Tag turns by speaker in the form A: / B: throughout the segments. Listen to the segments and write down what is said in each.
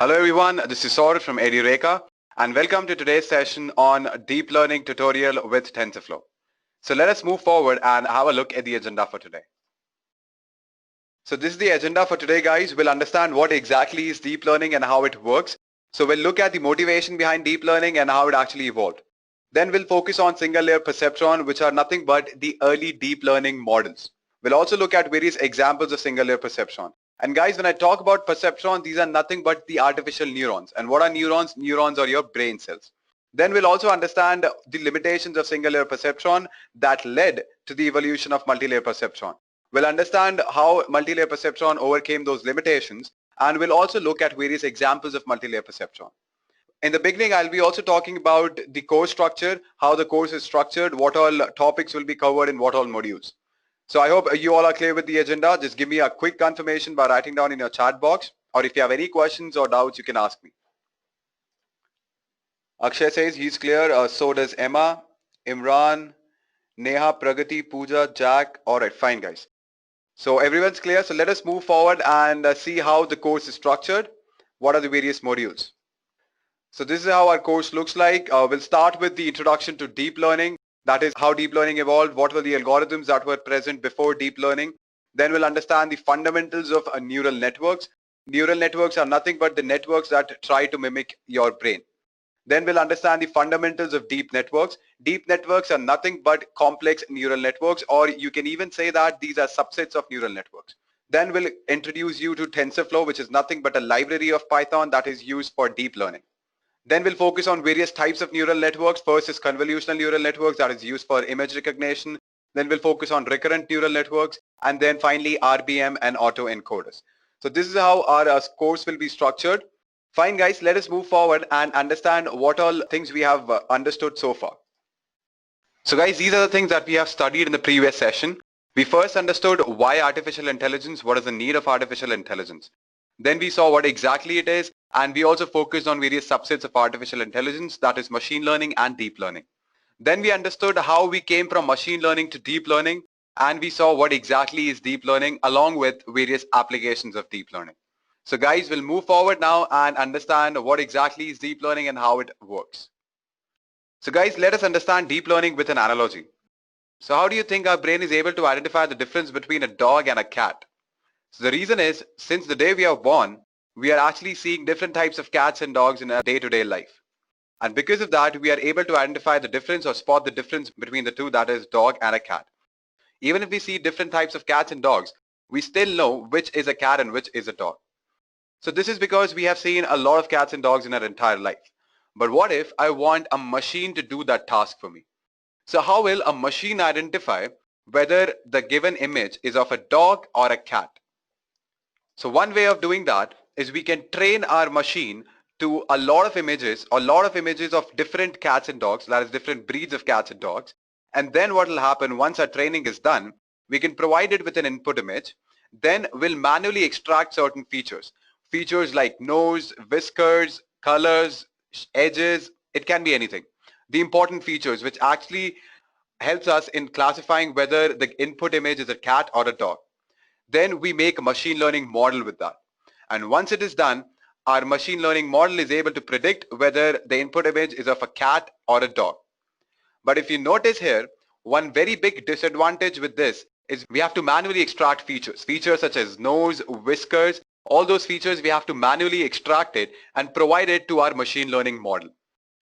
A: Hello everyone, this is Saurabh from EduReka and welcome to today's session on Deep Learning Tutorial with TensorFlow. So let us move forward and have a look at the agenda for today. So this is the agenda for today, guys. We'll understand what exactly is deep learning and how it works. So we'll look at the motivation behind deep learning and how it actually evolved. Then we'll focus on single layer perceptron, which are nothing but the early deep learning models. We'll also look at various examples of single layer perceptron. And guys, when I talk about perceptron, these are nothing but the artificial neurons. And what are neurons? Neurons are your brain cells. Then we'll also understand the limitations of single layer perceptron that led to the evolution of multi-layer perceptron. We'll understand how multi-layer perceptron overcame those limitations, and we'll also look at various examples of multi-layer perceptron. In the beginning, I'll be also talking about the course structure, how the course is structured, what all topics will be covered in what all modules. So I hope you all are clear with the agenda. Just give me a quick confirmation by writing down in your chat box, or if you have any questions or doubts, you can ask me. Akshay says he's clear, so does Emma, Imran, Neha, Pragati, Pooja, Jack. All right, fine guys. So everyone's clear. So let us move forward and see how the course is structured. What are the various modules? So this is how our course looks like. We'll start with the introduction to deep learning. That is how deep learning evolved. What were the algorithms that were present before deep learning? Then we'll understand the fundamentals of neural networks. Neural networks are nothing but the networks that try to mimic your brain. Then we'll understand the fundamentals of deep networks. Deep networks are nothing but complex neural networks, or you can even say that these are subsets of neural networks. Then we'll introduce you to TensorFlow, which is nothing but a library of Python that is used for deep learning. Then we'll focus on various types of neural networks. First is convolutional neural networks that is used for image recognition. Then we'll focus on recurrent neural networks, and then finally RBM and autoencoders. So this is how our course will be structured. Fine guys, let us move forward and understand what all things we have understood so far. So guys, these are the things that we have studied in the previous session. We first understood why artificial intelligence, what is the need of artificial intelligence. Then we saw what exactly it is, and we also focused on various subsets of artificial intelligence, that is machine learning and deep learning. Then we understood how we came from machine learning to deep learning, and we saw what exactly is deep learning along with various applications of deep learning. So guys, we'll move forward now and understand what exactly is deep learning and how it works. So guys, let us understand deep learning with an analogy. So how do you think our brain is able to identify the difference between a dog and a cat? So the reason is, since the day we are born, we are actually seeing different types of cats and dogs in our day-to-day life. And because of that, we are able to identify the difference or spot the difference between the two, that is dog and a cat. Even if we see different types of cats and dogs, we still know which is a cat and which is a dog. So this is because we have seen a lot of cats and dogs in our entire life. But what if I want a machine to do that task for me? So how will a machine identify whether the given image is of a dog or a cat? So one way of doing that is we can train our machine to a lot of images of different cats and dogs, that is different breeds of cats and dogs. And then what will happen once our training is done, we can provide it with an input image. Then we'll manually extract certain features. Features like nose, whiskers, colors, edges, it can be anything. The important features which actually helps us in classifying whether the input image is a cat or a dog. Then we make a machine learning model with that. And once it is done, our machine learning model is able to predict whether the input image is of a cat or a dog. But if you notice here, one very big disadvantage with this is we have to manually extract features. Features such as nose, whiskers, all those features we have to manually extract it and provide it to our machine learning model.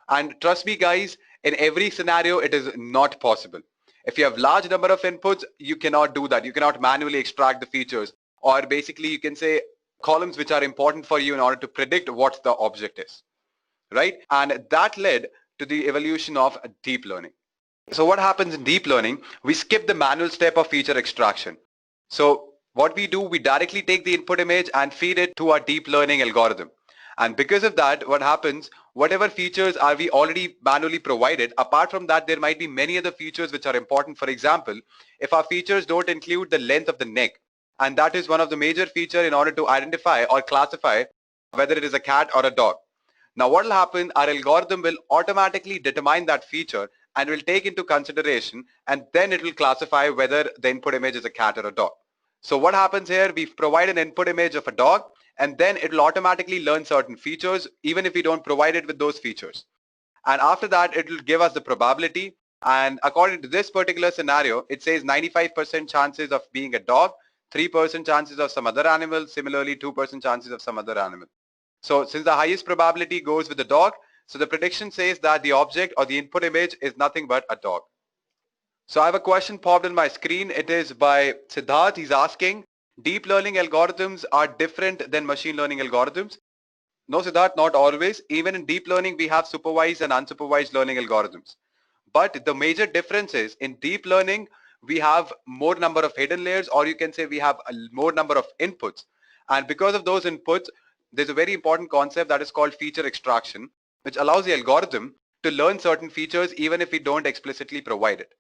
A: And trust me guys, in every scenario it is not possible. If you have large number of inputs, you cannot do that. You cannot manually extract the features, or basically you can say columns which are important for you in order to predict what the object is, right? And that led to the evolution of deep learning. So what happens in deep learning? We skip the manual step of feature extraction. So what we do, we directly take the input image and feed it to our deep learning algorithm. And because of that, what happens, whatever features are we already manually provided, apart from that, there might be many other features which are important. For example, if our features don't include the length of the neck, and that is one of the major features in order to identify or classify whether it is a cat or a dog. Now what will happen, our algorithm will automatically determine that feature and will take into consideration, and then it will classify whether the input image is a cat or a dog. So what happens here, we provide an input image of a dog, and then it will automatically learn certain features even if we don't provide it with those features. And after that, it will give us the probability. And according to this particular scenario, it says 95% chances of being a dog, 3% chances of some other animal, similarly 2% chances of some other animal. So since the highest probability goes with the dog, so the prediction says that the object or the input image is nothing but a dog. So I have a question popped on my screen. It is by Siddharth. He's asking, deep learning algorithms are different than machine learning algorithms. No, Siddharth, not always. Even in deep learning, we have supervised and unsupervised learning algorithms. But the major difference is in deep learning, we have more number of hidden layers, or you can say we have a more number of inputs. And because of those inputs, there's a very important concept that is called feature extraction, which allows the algorithm to learn certain features even if we don't explicitly provide it.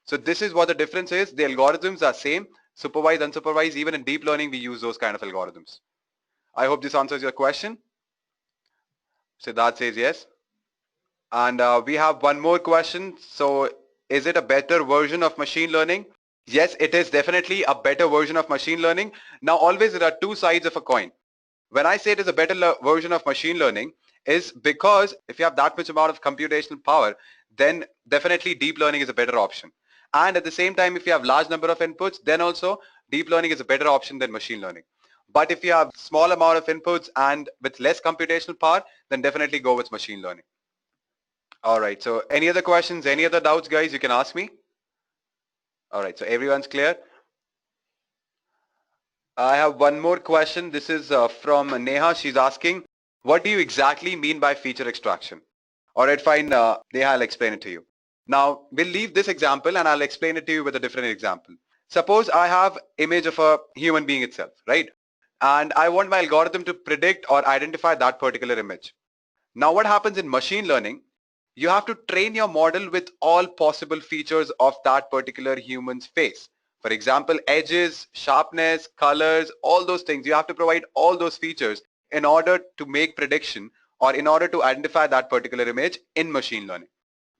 A: So this is what the difference is. The algorithms are same, supervised, unsupervised. Even in deep learning, we use those kind of algorithms. I hope this answers your question. Siddharth says yes. And we have one more question. So is it a better version of machine learning? Yes, it is definitely a better version of machine learning. Now always there are two sides of a coin. When I say it is a better version of machine learning is because if you have that much amount of computational power, then definitely deep learning is a better option. And at the same time, if you have large number of inputs, then also deep learning is a better option than machine learning. But if you have small amount of inputs and with less computational power, then definitely go with machine learning. All right, so any other questions, any other doubts, guys, you can ask me. All right, so everyone's clear. I have one more question. This is from Neha. She's asking, what do you exactly mean by feature extraction? All right, fine. Neha, I'll explain it to you. Now, we'll leave this example and I'll explain it to you with a different example. Suppose I have image of a human being itself, right? And I want my algorithm to predict or identify that particular image. Now, what happens in machine learning? You have to train your model with all possible features of that particular human's face. For example, edges, sharpness, colors, all those things. You have to provide all those features in order to make prediction or in order to identify that particular image in machine learning.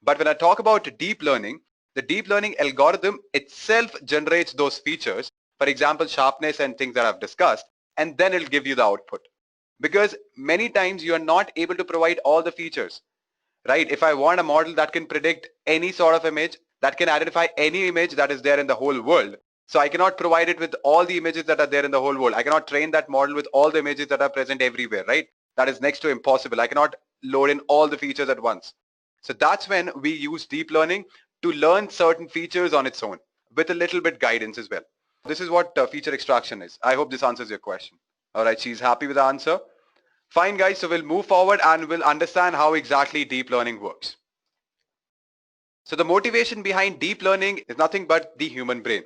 A: But when I talk about deep learning, the deep learning algorithm itself generates those features, for example, sharpness and things that I've discussed, and then it'll give you the output. Because many times you are not able to provide all the features, right? If I want a model that can predict any sort of image, that can identify any image that is there in the whole world, so I cannot provide it with all the images that are there in the whole world. I cannot train that model with all the images that are present everywhere, right? That is next to impossible. I cannot load in all the features at once. So that's when we use deep learning to learn certain features on its own with a little bit guidance as well. This is what feature extraction is. I hope this answers your question. All right, she's happy with the answer. Fine, guys, so we'll move forward and we'll understand how exactly deep learning works. So the motivation behind deep learning is nothing but the human brain.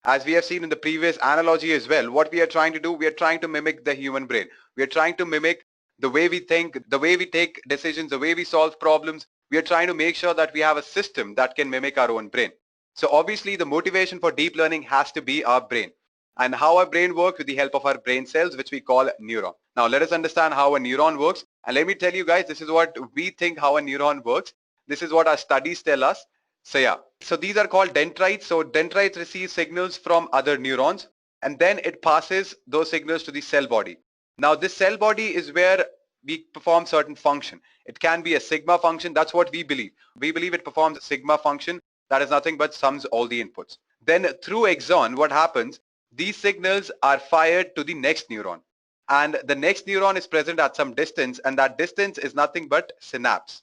A: As we have seen in the previous analogy as well, what we are trying to do, we are trying to mimic the human brain. We are trying to mimic the way we think, the way we take decisions, the way we solve problems. We are trying to make sure that we have a system that can mimic our own brain. So obviously the motivation for deep learning has to be our brain and how our brain works with the help of our brain cells, which we call neuron. Now let us understand how a neuron works. And let me tell you guys, this is what we think how a neuron works. This is what our studies tell us. So yeah, so these are called dendrites. So dendrites receive signals from other neurons and then it passes those signals to the cell body. Now this cell body is where we perform certain function. It can be a sigma function. That's what we believe. We believe it performs a sigma function that is nothing but sums all the inputs. Then through axon, what happens? These signals are fired to the next neuron and the next neuron is present at some distance and that distance is nothing but synapse.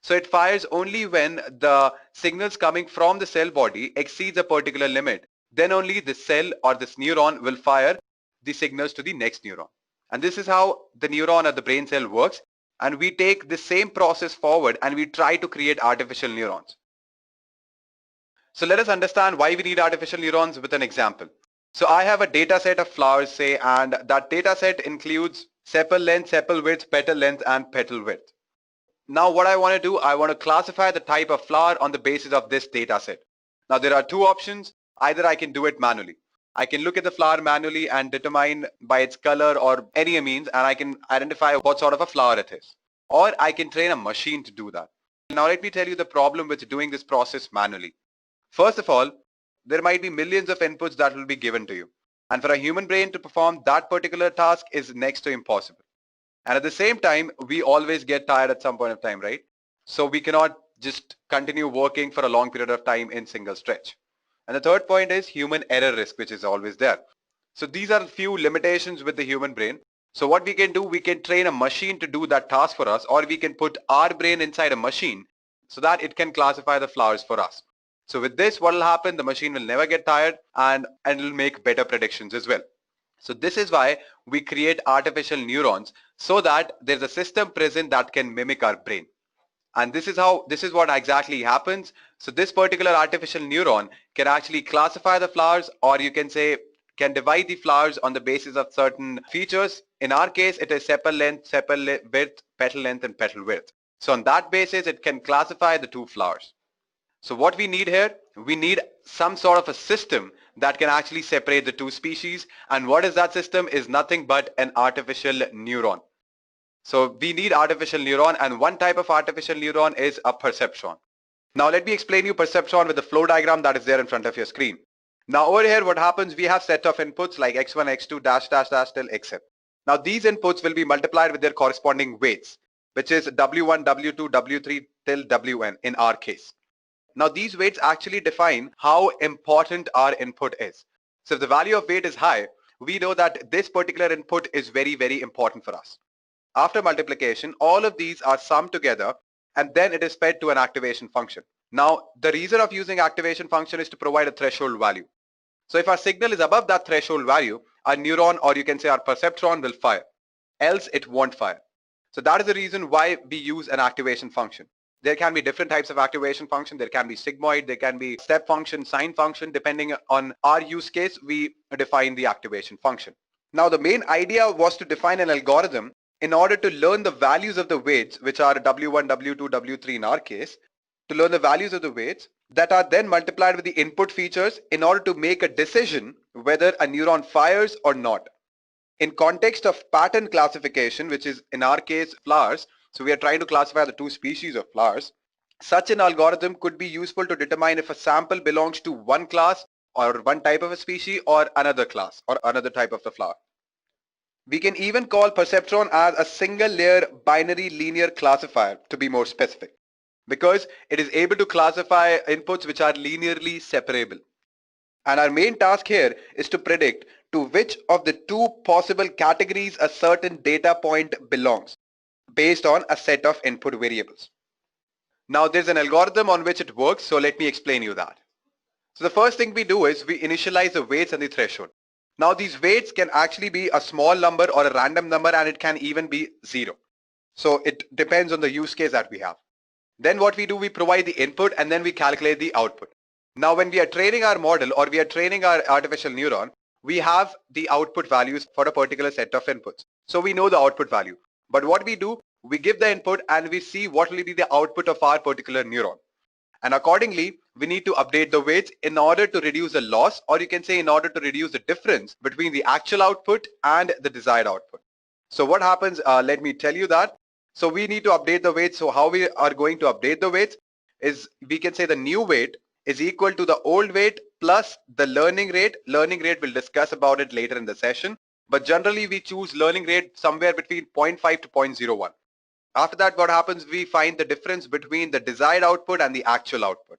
A: So it fires only when the signals coming from the cell body exceeds a particular limit. Then only the cell or this neuron will fire the signals to the next neuron. And this is how the neuron or the brain cell works. And we take the same process forward and we try to create artificial neurons. So let us understand why we need artificial neurons with an example. So I have a data set of flowers, say, and that data set includes sepal length, sepal width, petal length, and petal width. Now what I want to do, I want to classify the type of flower on the basis of this data set. Now there are two options. Either I can do it manually. I can look at the flower manually and determine by its color or any means, and I can identify what sort of a flower it is. Or I can train a machine to do that. Now let me tell you the problem with doing this process manually. First of all, there might be millions of inputs that will be given to you. And for a human brain to perform that particular task is next to impossible. And at the same time, we always get tired at some point of time, right? So we cannot just continue working for a long period of time in single stretch. And the third point is human error risk, which is always there. So these are a few limitations with the human brain. So what we can do, we can train a machine to do that task for us, or we can put our brain inside a machine so that it can classify the flowers for us. So with this, what will happen? The machine will never get tired and it will make better predictions as well. So this is why we create artificial neurons, so that there's a system present that can mimic our brain. And this is what exactly happens. So this particular artificial neuron can actually classify the flowers, or you can say can divide the flowers on the basis of certain features. In our case, it is sepal length, sepal width, petal length, and petal width. So on that basis, it can classify the two flowers. So what we need here, we need some sort of a system that can actually separate the two species. And what is that system is nothing but an artificial neuron. So we need artificial neuron, and one type of artificial neuron is a perceptron. Now let me explain you perceptron with the flow diagram that is there in front of your screen. Now over here what happens, we have set of inputs like x1, x2, dash, dash, dash till xn. Now these inputs will be multiplied with their corresponding weights, which is w1, w2, w3 till wn in our case. Now these weights actually define how important our input is. So if the value of weight is high, we know that this particular input is very, very important for us. After multiplication, all of these are summed together and then it is fed to an activation function. Now, the reason of using activation function is to provide a threshold value. So if our signal is above that threshold value, our neuron, or you can say our perceptron, will fire. Else it won't fire. So that is the reason why we use an activation function. There can be different types of activation function. There can be sigmoid, there can be step function, sine function. Depending on our use case, we define the activation function. Now the main idea was to define an algorithm in order to learn the values of the weights, which are W1, W2, W3 in our case, to learn the values of the weights that are then multiplied with the input features in order to make a decision whether a neuron fires or not. In context of pattern classification, which is in our case flowers, so we are trying to classify the two species of flowers, such an algorithm could be useful to determine if a sample belongs to one class or one type of a species or another class or another type of the flower. We can even call perceptron as a single layer binary linear classifier, to be more specific, because it is able to classify inputs which are linearly separable. And our main task here is to predict to which of the two possible categories a certain data point belongs based on a set of input variables. Now there's an algorithm on which it works, so let me explain you that. So the first thing we do is we initialize the weights and the threshold. Now these weights can actually be a small number or a random number, and it can even be 0. So it depends on the use case that we have. Then what we do, we provide the input and then we calculate the output. Now when we are training our model or we are training our artificial neuron, we have the output values for a particular set of inputs. So we know the output value. But what we do, we give the input and we see what will be the output of our particular neuron. And accordingly, we need to update the weights in order to reduce the loss, or you can say in order to reduce the difference between the actual output and the desired output. So what happens, let me tell you that. So we need to update the weights. So how we are going to update the weights is, we can say the new weight is equal to the old weight plus the learning rate. Learning rate, we'll discuss about it later in the session. But generally we choose learning rate somewhere between 0.5 to 0.01. After that, what happens, we find the difference between the desired output and the actual output.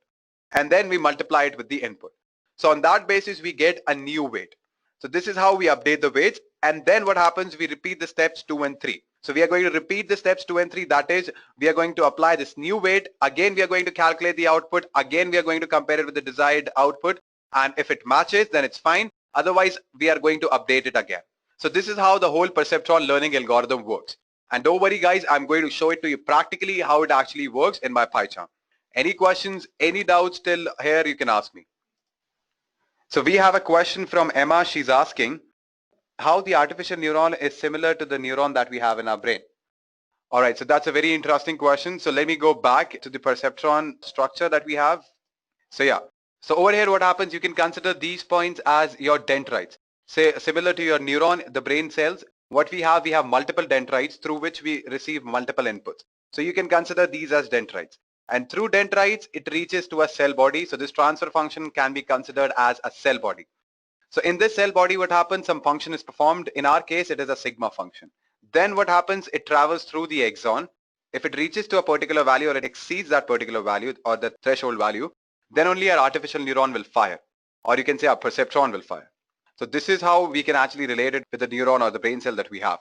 A: And then we multiply it with the input. So on that basis, we get a new weight. So this is how we update the weights. And then what happens, we repeat the steps 2 and 3. So we are going to repeat the steps 2 and 3. That is, we are going to apply this new weight. Again, we are going to calculate the output. Again, we are going to compare it with the desired output. And if it matches, then it's fine. Otherwise, we are going to update it again. So this is how the whole perceptron learning algorithm works. And don't worry guys, I'm going to show it to you practically how it actually works in my PyCharm. Any questions, any doubts till here, you can ask me. So we have a question from Emma. She's asking how the artificial neuron is similar to the neuron that we have in our brain. All right, so that's a very interesting question. So let me go back to the perceptron structure that we have. So yeah, so over here what happens, you can consider these points as your dendrites. Say similar to your neuron, the brain cells. What we have multiple dendrites through which we receive multiple inputs. So you can consider these as dendrites. And through dendrites, it reaches to a cell body. So this transfer function can be considered as a cell body. So in this cell body, what happens? Some function is performed. In our case, it is a sigma function. Then what happens? It travels through the axon. If it reaches to a particular value or it exceeds that particular value or the threshold value, then only our artificial neuron will fire, or you can say our perceptron will fire. So this is how we can actually relate it with the neuron or the brain cell that we have.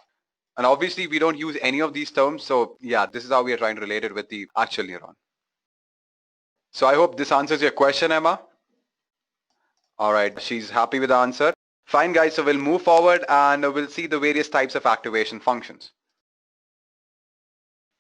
A: And obviously we don't use any of these terms. So yeah, this is how we are trying to relate it with the actual neuron. So I hope this answers your question, Emma. All right, she's happy with the answer. Fine guys, so we'll move forward and we'll see the various types of activation functions.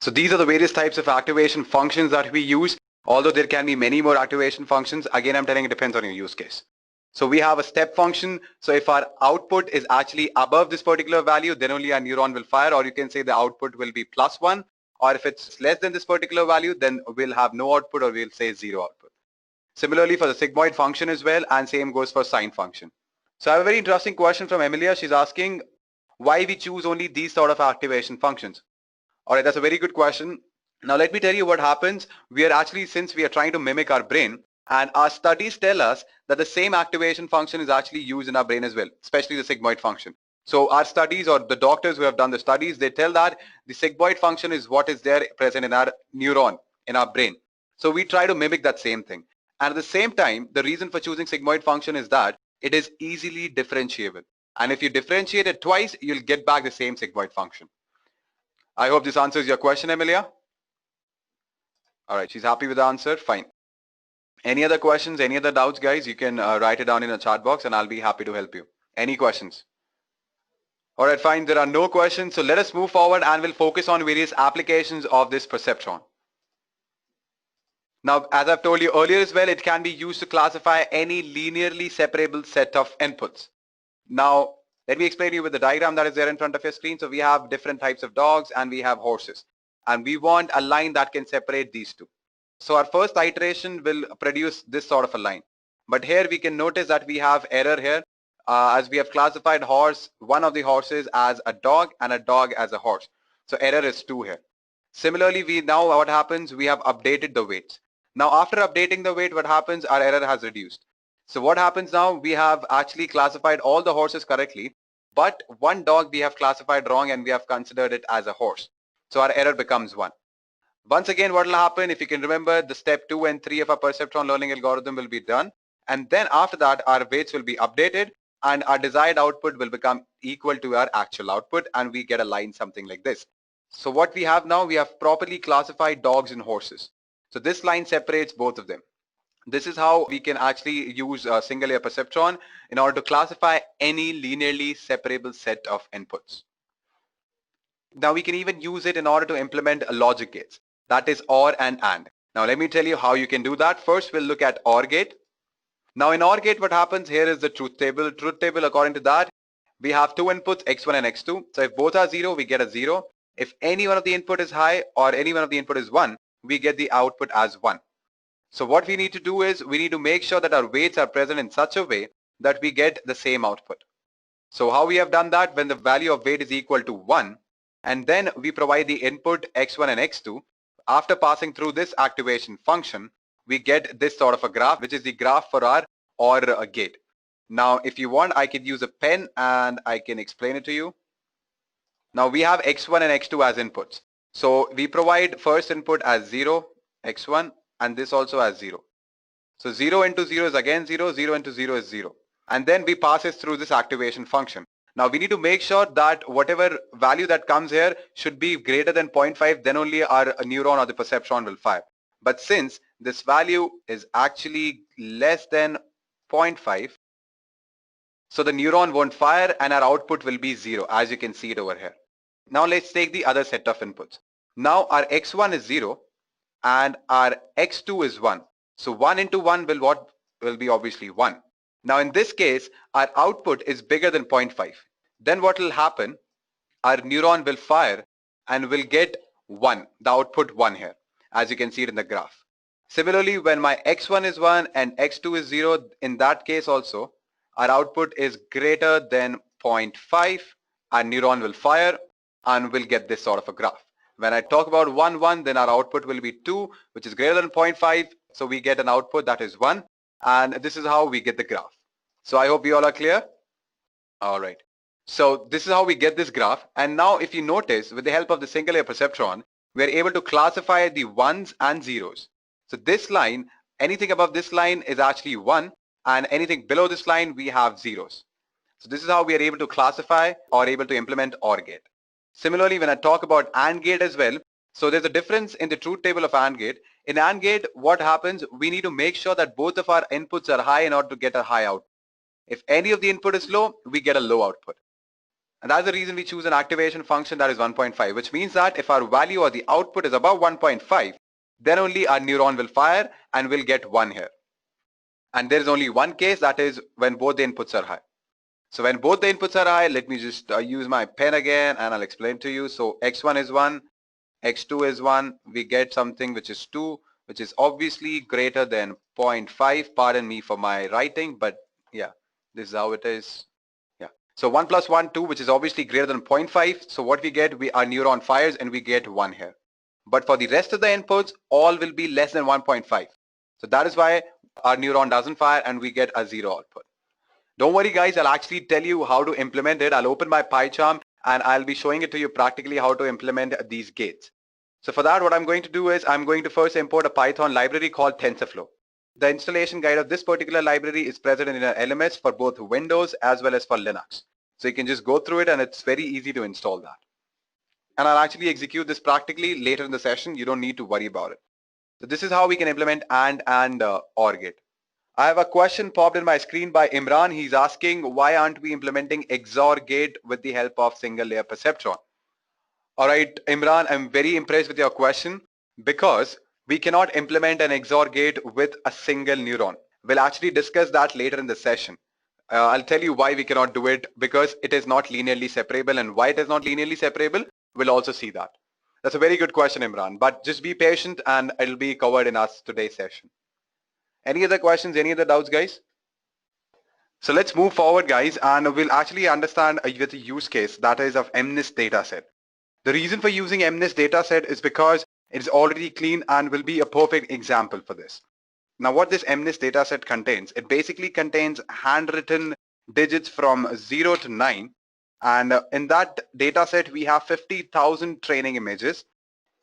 A: So these are the various types of activation functions that we use. Although there can be many more activation functions, again I'm telling it depends on your use case. So we have a step function. So if our output is actually above this particular value, then only our neuron will fire, or you can say the output will be +1. Or if it's less than this particular value, then we'll have no output, or we'll say 0 output. Similarly for the sigmoid function as well, and same goes for sine function. So I have a very interesting question from Emilia. She's asking why we choose only these sort of activation functions. All right, that's a very good question. Now let me tell you what happens. We are actually, since we are trying to mimic our brain, and our studies tell us that the same activation function is actually used in our brain as well, especially the sigmoid function. So our studies, or the doctors who have done the studies, they tell that the sigmoid function is what is there present in our neuron, in our brain. So we try to mimic that same thing. And at the same time, the reason for choosing sigmoid function is that it is easily differentiable. And if you differentiate it twice, you'll get back the same sigmoid function. I hope this answers your question, Emilia. All right, she's happy with the answer. Fine. Any other questions, any other doubts, guys? You can write it down in the chat box and I'll be happy to help you. Any questions? All right, fine. There are no questions. So let us move forward and we'll focus on various applications of this perceptron. Now, as I've told you earlier as well, it can be used to classify any linearly separable set of inputs. Now, let me explain to you with the diagram that is there in front of your screen. So we have different types of dogs and we have horses. And we want a line that can separate these two. So our first iteration will produce this sort of a line. But here we can notice that we have error here, as we have classified one of the horses as a dog and a dog as a horse. So error is 2 here. Similarly, what happens, we have updated the weights. Now after updating the weight, what happens, our error has reduced. So what happens now, we have actually classified all the horses correctly, but one dog we have classified wrong and we have considered it as a horse. So our error becomes 1. Once again, what will happen, if you can remember, the step 2 and 3 of our perceptron learning algorithm will be done. And then after that, our weights will be updated and our desired output will become equal to our actual output, and we get a line something like this. So what we have now, we have properly classified dogs and horses. So this line separates both of them. This is how we can actually use a single layer perceptron in order to classify any linearly separable set of inputs. Now we can even use it in order to implement a logic gates. That is OR and AND. Now let me tell you how you can do that. First we'll look at OR gate. Now in OR gate, what happens here is the truth table. Truth table, according to that, we have two inputs, x1 and x2. So if both are 0, we get a 0. If any one of the input is high or any one of the input is 1, we get the output as 1. So what we need to do is we need to make sure that our weights are present in such a way that we get the same output. So how we have done that, when the value of weight is equal to 1, and then we provide the input x1 and x2, after passing through this activation function, we get this sort of a graph, which is the graph for our OR gate. Now, if you want, I could use a pen and I can explain it to you. Now we have x1 and x2 as inputs. So we provide first input as 0, x1, and this also as 0. So 0 into 0 is again 0, 0 into 0 is 0. And then we pass it through this activation function. Now we need to make sure that whatever value that comes here should be greater than 0.5, then only our neuron or the perceptron will fire. But since this value is actually less than 0.5, so the neuron won't fire and our output will be 0, as you can see it over here. Now let's take the other set of inputs. Now our x1 is 0 and our x2 is 1. So 1 into 1 will be obviously 1. Now in this case, our output is bigger than 0.5. Then what will happen? Our neuron will fire and will get 1, the output 1 here, as you can see it in the graph. Similarly, when my x1 is 1 and x2 is 0, in that case also, our output is greater than 0.5, our neuron will fire and will get this sort of a graph. When I talk about 1, 1, then our output will be 2, which is greater than 0.5. So we get an output that is 1. And this is how we get the graph. So I hope you all are clear. All right. So this is how we get this graph. And now if you notice, with the help of the single layer perceptron, we are able to classify the ones and zeros. So this line, anything above this line is actually 1, and anything below this line we have zeros. So this is how we are able to classify or able to implement OR gate. Similarly, when I talk about AND gate as well, so there's a difference in the truth table of AND gate. In AND gate, what happens, we need to make sure that both of our inputs are high in order to get a high output. If any of the input is low, we get a low output. And that's the reason we choose an activation function that is 1.5, which means that if our value or the output is above 1.5, then only our neuron will fire and we'll get 1 here. And there is only one case, that is when both the inputs are high. So when both the inputs are high, let me just use my pen again and I'll explain to you. So x1 is 1, x2 is 1, we get something which is 2, which is obviously greater than 0.5. Pardon me for my writing, but yeah, this is how it is. Yeah. So 1 plus 1, 2, which is obviously greater than 0.5. So what we get, our neuron fires and we get 1 here. But for the rest of the inputs, all will be less than 1.5. So that is why our neuron doesn't fire and we get a 0 output. Don't worry guys, I'll actually tell you how to implement it. I'll open my PyCharm and I'll be showing it to you practically how to implement these gates. So for that, what I'm going to do is I'm going to first import a Python library called TensorFlow. The installation guide of this particular library is present in an LMS for both Windows as well as for Linux. So you can just go through it and it's very easy to install that. And I'll actually execute this practically later in the session. You don't need to worry about it. So this is how we can implement AND and OR gate. I have a question popped in my screen by Imran. He's asking, why aren't we implementing XOR gate with the help of single layer perceptron? All right, Imran, I'm very impressed with your question because we cannot implement an XOR gate with a single neuron. We'll actually discuss that later in the session. I'll tell you why we cannot do it, because it is not linearly separable, and why it is not linearly separable, we'll also see that. That's a very good question, Imran, but just be patient and it'll be covered in our today's session. Any other questions, any other doubts, guys? So let's move forward, guys, and we'll actually understand with a use case that is of MNIST dataset. The reason for using MNIST dataset is because it is already clean and will be a perfect example for this. Now what this MNIST dataset contains, it basically contains handwritten digits from 0 to 9, and in that dataset we have 50,000 training images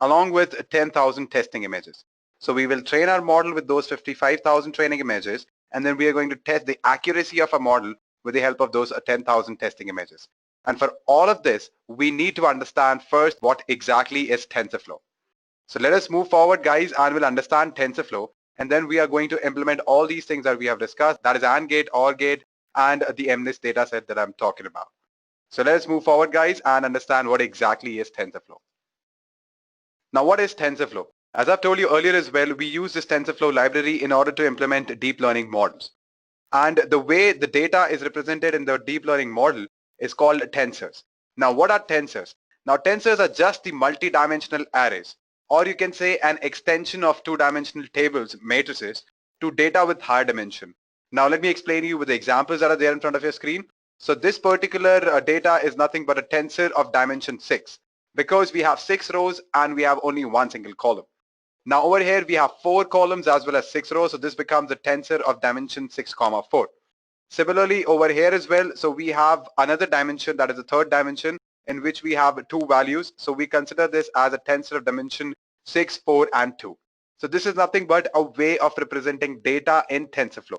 A: along with 10,000 testing images. So we will train our model with those 55,000 training images, and then we are going to test the accuracy of a model with the help of those 10,000 testing images. And for all of this, we need to understand first what exactly is TensorFlow. So let us move forward, guys, and we'll understand TensorFlow, and then we are going to implement all these things that we have discussed, that is AND gate, OR gate, and the MNIST dataset that I'm talking about. So let's move forward, guys, and understand what exactly is TensorFlow. Now what is TensorFlow? As I've told you earlier as well, we use this TensorFlow library in order to implement deep learning models. And the way the data is represented in the deep learning model is called tensors. Now what are tensors? Now tensors are just the multi-dimensional arrays, or you can say an extension of two-dimensional tables, matrices, to data with higher dimension. Now let me explain to you with the examples that are there in front of your screen. So this particular data is nothing but a tensor of dimension 6, because we have 6 rows and we have only one single column. Now over here we have 4 columns as well as 6 rows, so this becomes a tensor of dimension 6, 4. Similarly over here as well, so we have another dimension, that is the third dimension, in which we have 2 values. So we consider this as a tensor of dimension 6, 4 and 2. So this is nothing but a way of representing data in TensorFlow.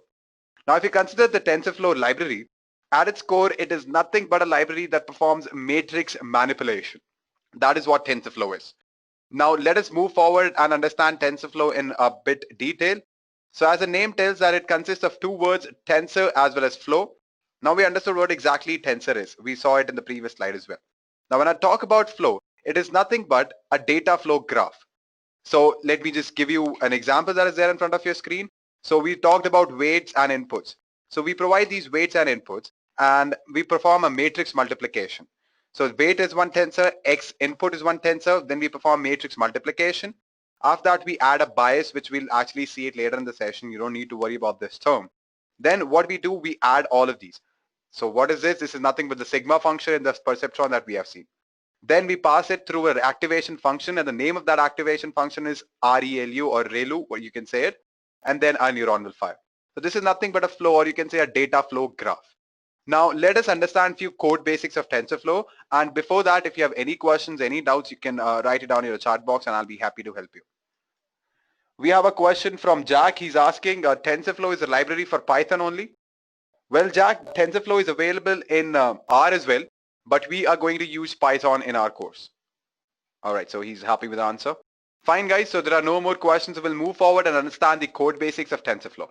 A: Now if you consider the TensorFlow library, at its core it is nothing but a library that performs matrix manipulation. That is what TensorFlow is. Now let us move forward and understand TensorFlow in a bit detail. So as the name tells that it consists of 2 words, tensor as well as flow. Now we understood what exactly tensor is. We saw it in the previous slide as well. Now when I talk about flow, it is nothing but a data flow graph. So let me just give you an example that is there in front of your screen. So we talked about weights and inputs. So we provide these weights and inputs and we perform a matrix multiplication. So weight is one tensor, X input is one tensor, then we perform matrix multiplication. After that we add a bias, which we'll actually see it later in the session. You don't need to worry about this term. Then what we do, we add all of these. So what is this? This is nothing but the sigma function in the perceptron that we have seen. Then we pass it through an activation function, and the name of that activation function is ReLU or ReLU, or you can say it, and then our neuron will fire. So this is nothing but a flow, or you can say a data flow graph. Now let us understand few code basics of TensorFlow, and before that, if you have any questions, any doubts, you can write it down in your chat box and I'll be happy to help you. We have a question from Jack. He's asking, TensorFlow is a library for Python only? Well, Jack, TensorFlow is available in R as well, but we are going to use Python in our course. All right, so he's happy with the answer. Fine, guys, so there are no more questions. So we'll move forward and understand the code basics of TensorFlow.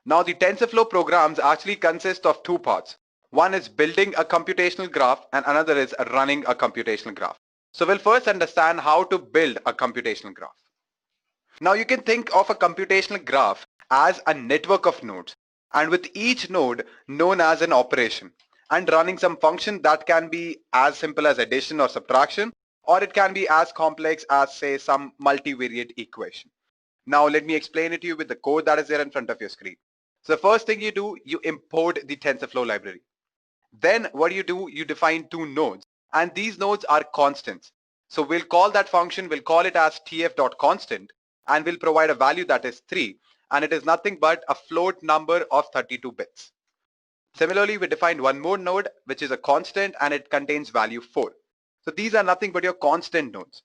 A: Now, the TensorFlow programs actually consist of two parts. One is building a computational graph and another is running a computational graph. So we'll first understand how to build a computational graph. Now you can think of a computational graph as a network of nodes, and with each node known as an operation and running some function that can be as simple as addition or subtraction, or it can be as complex as, say, some multivariate equation. Now let me explain it to you with the code that is there in front of your screen. So the first thing you do, you import the TensorFlow library. Then what do? You define two nodes, and these nodes are constants. So we'll call that function, we'll call it as tf.constant, and we'll provide a value that is 3, and it is nothing but a float number of 32 bits. Similarly, we defined one more node, which is a constant, and it contains value 4. So these are nothing but your constant nodes.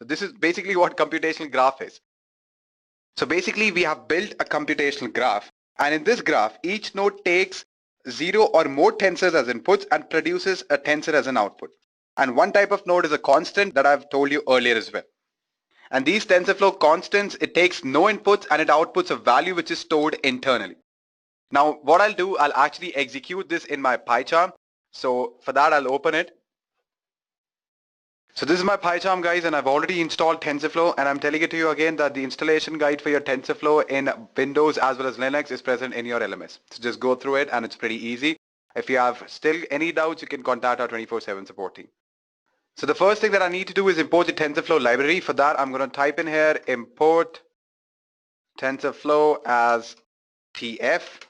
A: So this is basically what computational graph is. So basically we have built a computational graph, and in this graph each node takes 0 or more tensors as inputs and produces a tensor as an output. And one type of node is a constant that I've told you earlier as well. And these TensorFlow constants, it takes no inputs and it outputs a value which is stored internally. Now what I'll do, I'll actually execute this in my PyCharm. So for that I'll open it. So this is my PyCharm, guys, and I've already installed TensorFlow, and I'm telling it to you again that the installation guide for your TensorFlow in Windows as well as Linux is present in your LMS. So just go through it and it's pretty easy. If you have still any doubts, you can contact our 24/7 support team. So the first thing that I need to do is import the TensorFlow library. For that, I'm going to type in here import TensorFlow as TF.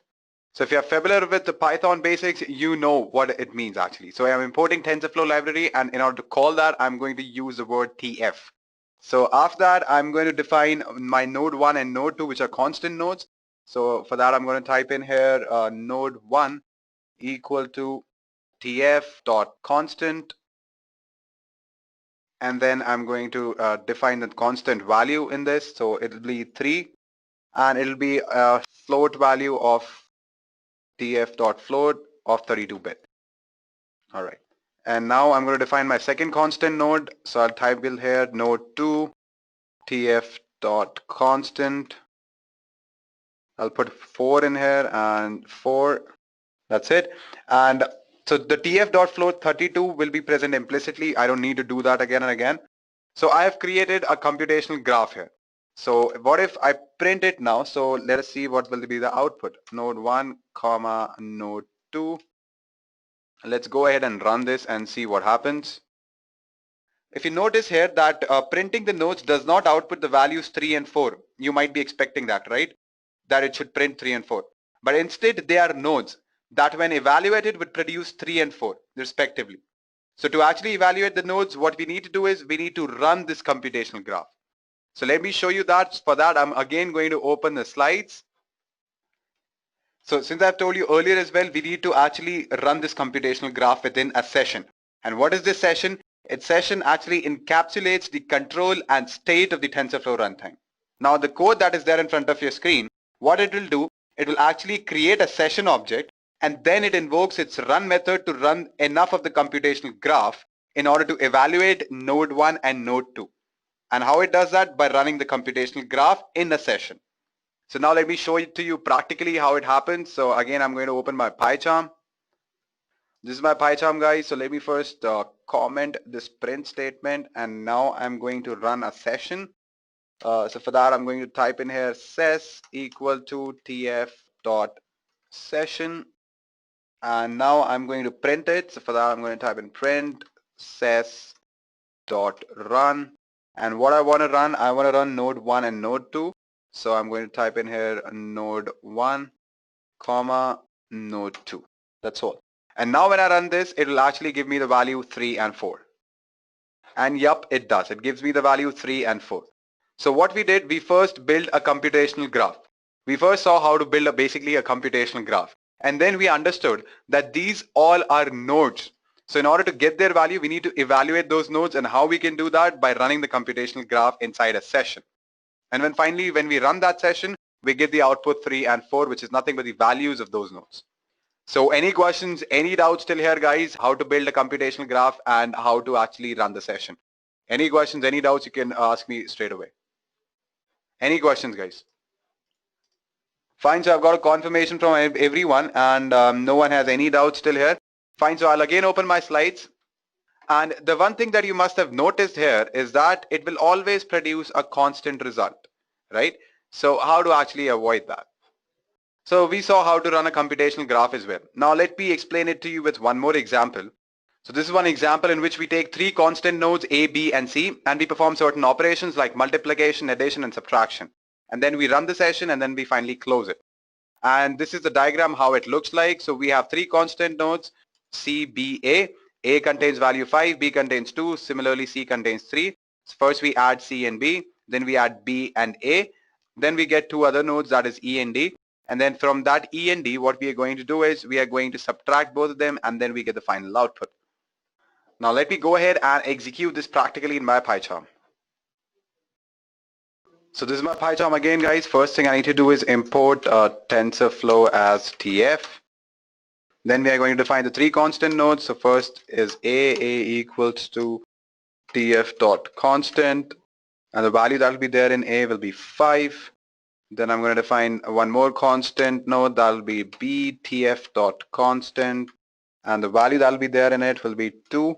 A: So if you're familiar with the Python basics, you know what it means actually. So I'm importing TensorFlow library, and in order to call that, I'm going to use the word TF. So after that, I'm going to define my node 1 and node 2, which are constant nodes. So for that, I'm going to type in here node 1 equal to TF.constant. And then I'm going to define the constant value in this. So it'll be 3, and it'll be a float value of tf.float of 32-bit. All right. And now I'm going to define my second constant node. So I'll type in here node 2 tf.constant. I'll put 4 in here and 4. That's it. And so the tf.float 32 will be present implicitly. I don't need to do that again and again. So I have created a computational graph here. So what if I print it now? So let us see what will be the output. Node 1 comma node 2. Let's go ahead and run this and see what happens. If you notice here that printing the nodes does not output the values 3 and 4. You might be expecting that, right? That it should print 3 and 4. But instead they are nodes that when evaluated would produce 3 and 4 respectively. So to actually evaluate the nodes, what we need to do is we need to run this computational graph. So let me show you that. For that, I'm again going to open the slides. So since I've told you earlier as well, we need to actually run this computational graph within a session. And what is this session? Its session actually encapsulates the control and state of the TensorFlow runtime. Now the code that is there in front of your screen, what it will do, it will actually create a session object, and then it invokes its run method to run enough of the computational graph in order to evaluate node 1 and node 2. And how it does that? By running the computational graph in a session. So now let me show it to you practically how it happens. So again, I'm going to open my PyCharm. This is my PyCharm, guys. So let me first comment this print statement, and now I'm going to run a session. So for that, I'm going to type in here ses equal to tf dot session, and now I'm going to print it. So for that, I'm going to type in print ses dot run. And what I want to run node 1 and node 2. So I'm going to type in here node 1 comma node 2. That's all. And now when I run this, it will actually give me the value 3 and 4. And yup, it does. It gives me the value 3 and 4. So what we did, we first built a computational graph. We first saw how to build basically a computational graph. And then we understood that these all are nodes. So in order to get their value, we need to evaluate those nodes, and how we can do that by running the computational graph inside a session. And then finally, when we run that session, we get the output 3 and 4, which is nothing but the values of those nodes. So any questions, any doubts till here, guys, how to build a computational graph and how to actually run the session? Any questions, any doubts, you can ask me straight away. Any questions, guys? Fine, so I've got a confirmation from everyone, and no one has any doubts still here. Fine, so I'll again open my slides. And the one thing that you must have noticed here is that it will always produce a constant result, right? So how to actually avoid that? So we saw how to run a computational graph as well. Now let me explain it to you with one more example. So this is one example in which we take three constant nodes A, B, and C, and we perform certain operations like multiplication, addition, and subtraction. And then we run the session, and then we finally close it. And this is the diagram how it looks like. So we have three constant nodes, C, B, A. A contains value 5, B contains 2, similarly C contains 3. So first we add C and B, then we add B and A. Then we get two other nodes, that is E and D. And then from that E and D, what we are going to do is we are going to subtract both of them, and then we get the final output. Now let me go ahead and execute this practically in my PyCharm. So this is my PyCharm again, guys. First thing I need to do is import TensorFlow as TF. Then we are going to define the three constant nodes. So first is A equals to TF dot constant, and the value that will be there in A will be 5. Then I'm going to define one more constant node, that will be B TF dot constant, and the value that will be there in it will be 2.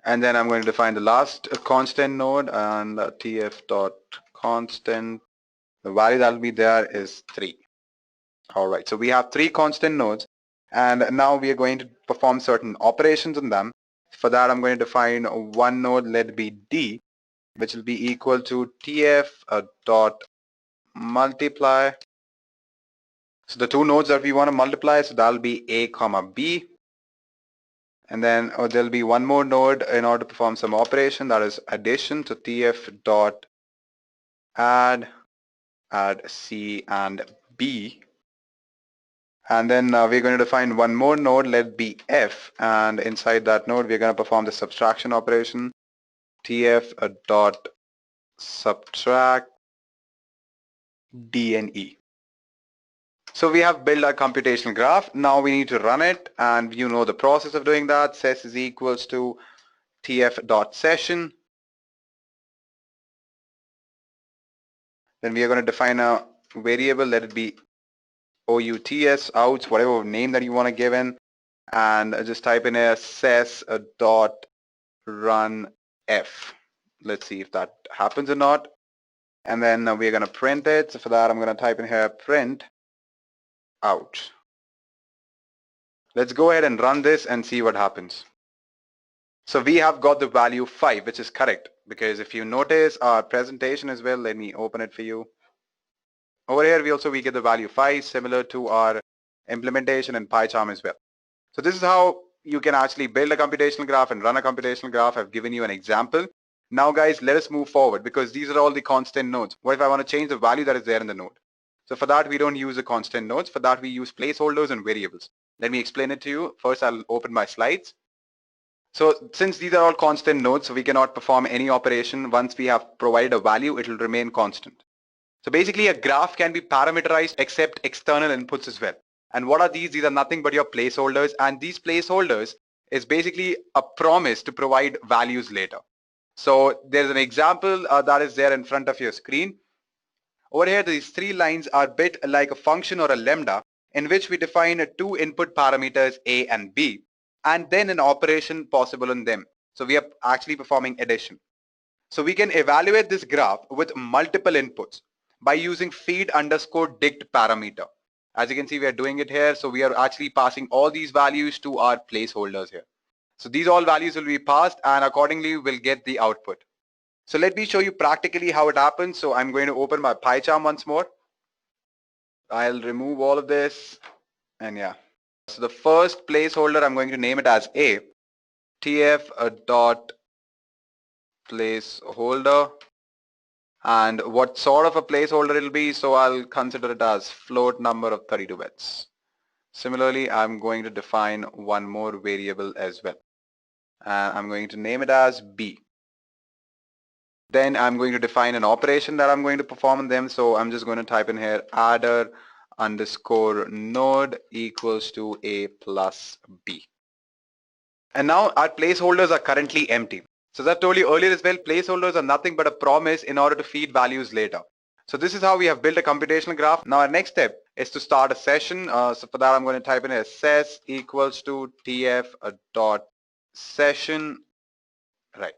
A: And then I'm going to define the last constant node, and TF dot constant, the value that will be there is 3. All right, so we have three constant nodes, and now we are going to perform certain operations on them. For that, I'm going to define one node, let it be D, which will be equal to TF dot multiply. So the two nodes that we want to multiply, so that'll be A comma B. And then there'll be one more node in order to perform some operation, that is addition. So TF dot add C and B. And then we're going to define one more node, let be F, and inside that node we're going to perform the subtraction operation, TF dot subtract D and E. So we have built our computational graph. Now we need to run it, and you know the process of doing that. Ses is equals to TF dot session. Then we are going to define a variable, let it be OUTS, outs, whatever name that you want to give in, and just type in a ses dot run f. Let's see if that happens or not. And then we're going to print it. So for that, I'm going to type in here print out. Let's go ahead and run this and see what happens. So we have got the value 5, which is correct, because if you notice our presentation as well, let me open it for you. Over here, we get the value 5, similar to our implementation in PyCharm as well. So this is how you can actually build a computational graph and run a computational graph. I've given you an example. Now guys, let us move forward, because these are all the constant nodes. What if I want to change the value that is there in the node? So for that, we don't use the constant nodes. For that, we use placeholders and variables. Let me explain it to you. First, I'll open my slides. So since these are all constant nodes, so we cannot perform any operation. Once we have provided a value, it will remain constant. So basically, a graph can be parameterized except external inputs as well. And what are these? These are nothing but your placeholders, and these placeholders is basically a promise to provide values later. So there's an example that is there in front of your screen. Over here, these three lines are bit like a function or a lambda, in which we define two input parameters A and B, and then an operation possible on them. So we are actually performing addition. So we can evaluate this graph with multiple inputs by using feed underscore dict parameter. As you can see, we are doing it here. So we are actually passing all these values to our placeholders here. So these all values will be passed, and accordingly we'll get the output. So let me show you practically how it happens. So I'm going to open my PyCharm once more. I'll remove all of this, and yeah. So the first placeholder, I'm going to name it as A, TF dot placeholder, and what sort of a placeholder it'll be, so I'll consider it as float number of 32 bits. Similarly, I'm going to define one more variable as well, and I'm going to name it as B. Then I'm going to define an operation that I'm going to perform on them, so I'm just going to type in here adder underscore node equals to A plus B. And now our placeholders are currently empty. So as I told you earlier as well, placeholders are nothing but a promise in order to feed values later. So this is how we have built a computational graph. Now our next step is to start a session. So for that I'm going to type in a ses equals to tf dot session. Right.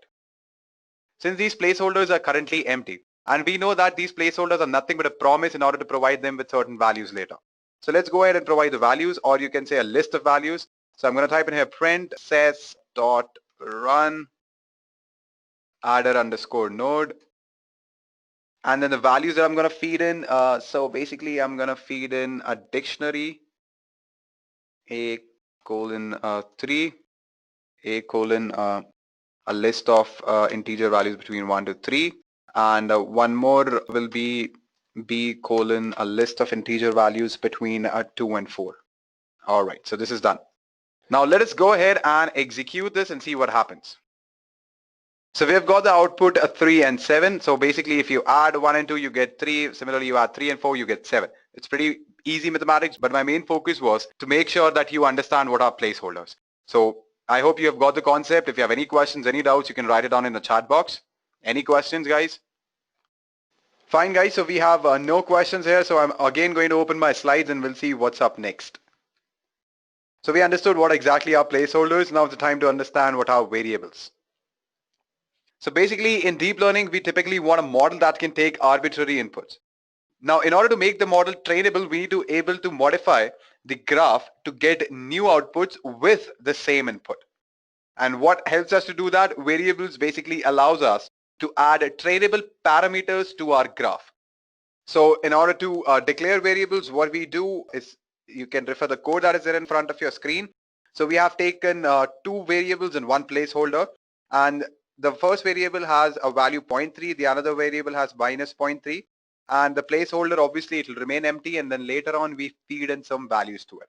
A: Since these placeholders are currently empty, and we know that these placeholders are nothing but a promise in order to provide them with certain values later. So let's go ahead and provide the values, or you can say a list of values. So I'm going to type in here print ses dot run adder underscore node, and then the values that I'm going to feed in. So basically I'm going to feed in a dictionary, a colon 3, a colon a list of integer values between 1 to 3, and one more will be b colon a list of integer values between 2 and 4. All right, so this is done. Now let us go ahead and execute this and see what happens. So we have got the output 3 and 7. So basically if you add 1 and 2 you get 3. Similarly you add 3 and 4 you get 7. It's pretty easy mathematics, but my main focus was to make sure that you understand what are placeholders. So I hope you have got the concept. If you have any questions, any doubts, you can write it down in the chat box. Any questions, guys? Fine, guys. So we have no questions here. So I'm again going to open my slides and we'll see what's up next. So we understood what exactly are placeholders. Now it's the time to understand what are variables. So basically in deep learning, we typically want a model that can take arbitrary inputs. Now, in order to make the model trainable, we need to able to modify the graph to get new outputs with the same input. And what helps us to do that? Variables basically allows us to add trainable parameters to our graph. So in order to declare variables, what we do is you can refer the code that is there in front of your screen. So we have taken two variables and one placeholder, and the first variable has a value 0.3, the another variable has minus 0.3, and the placeholder obviously it will remain empty, and then later on we feed in some values to it.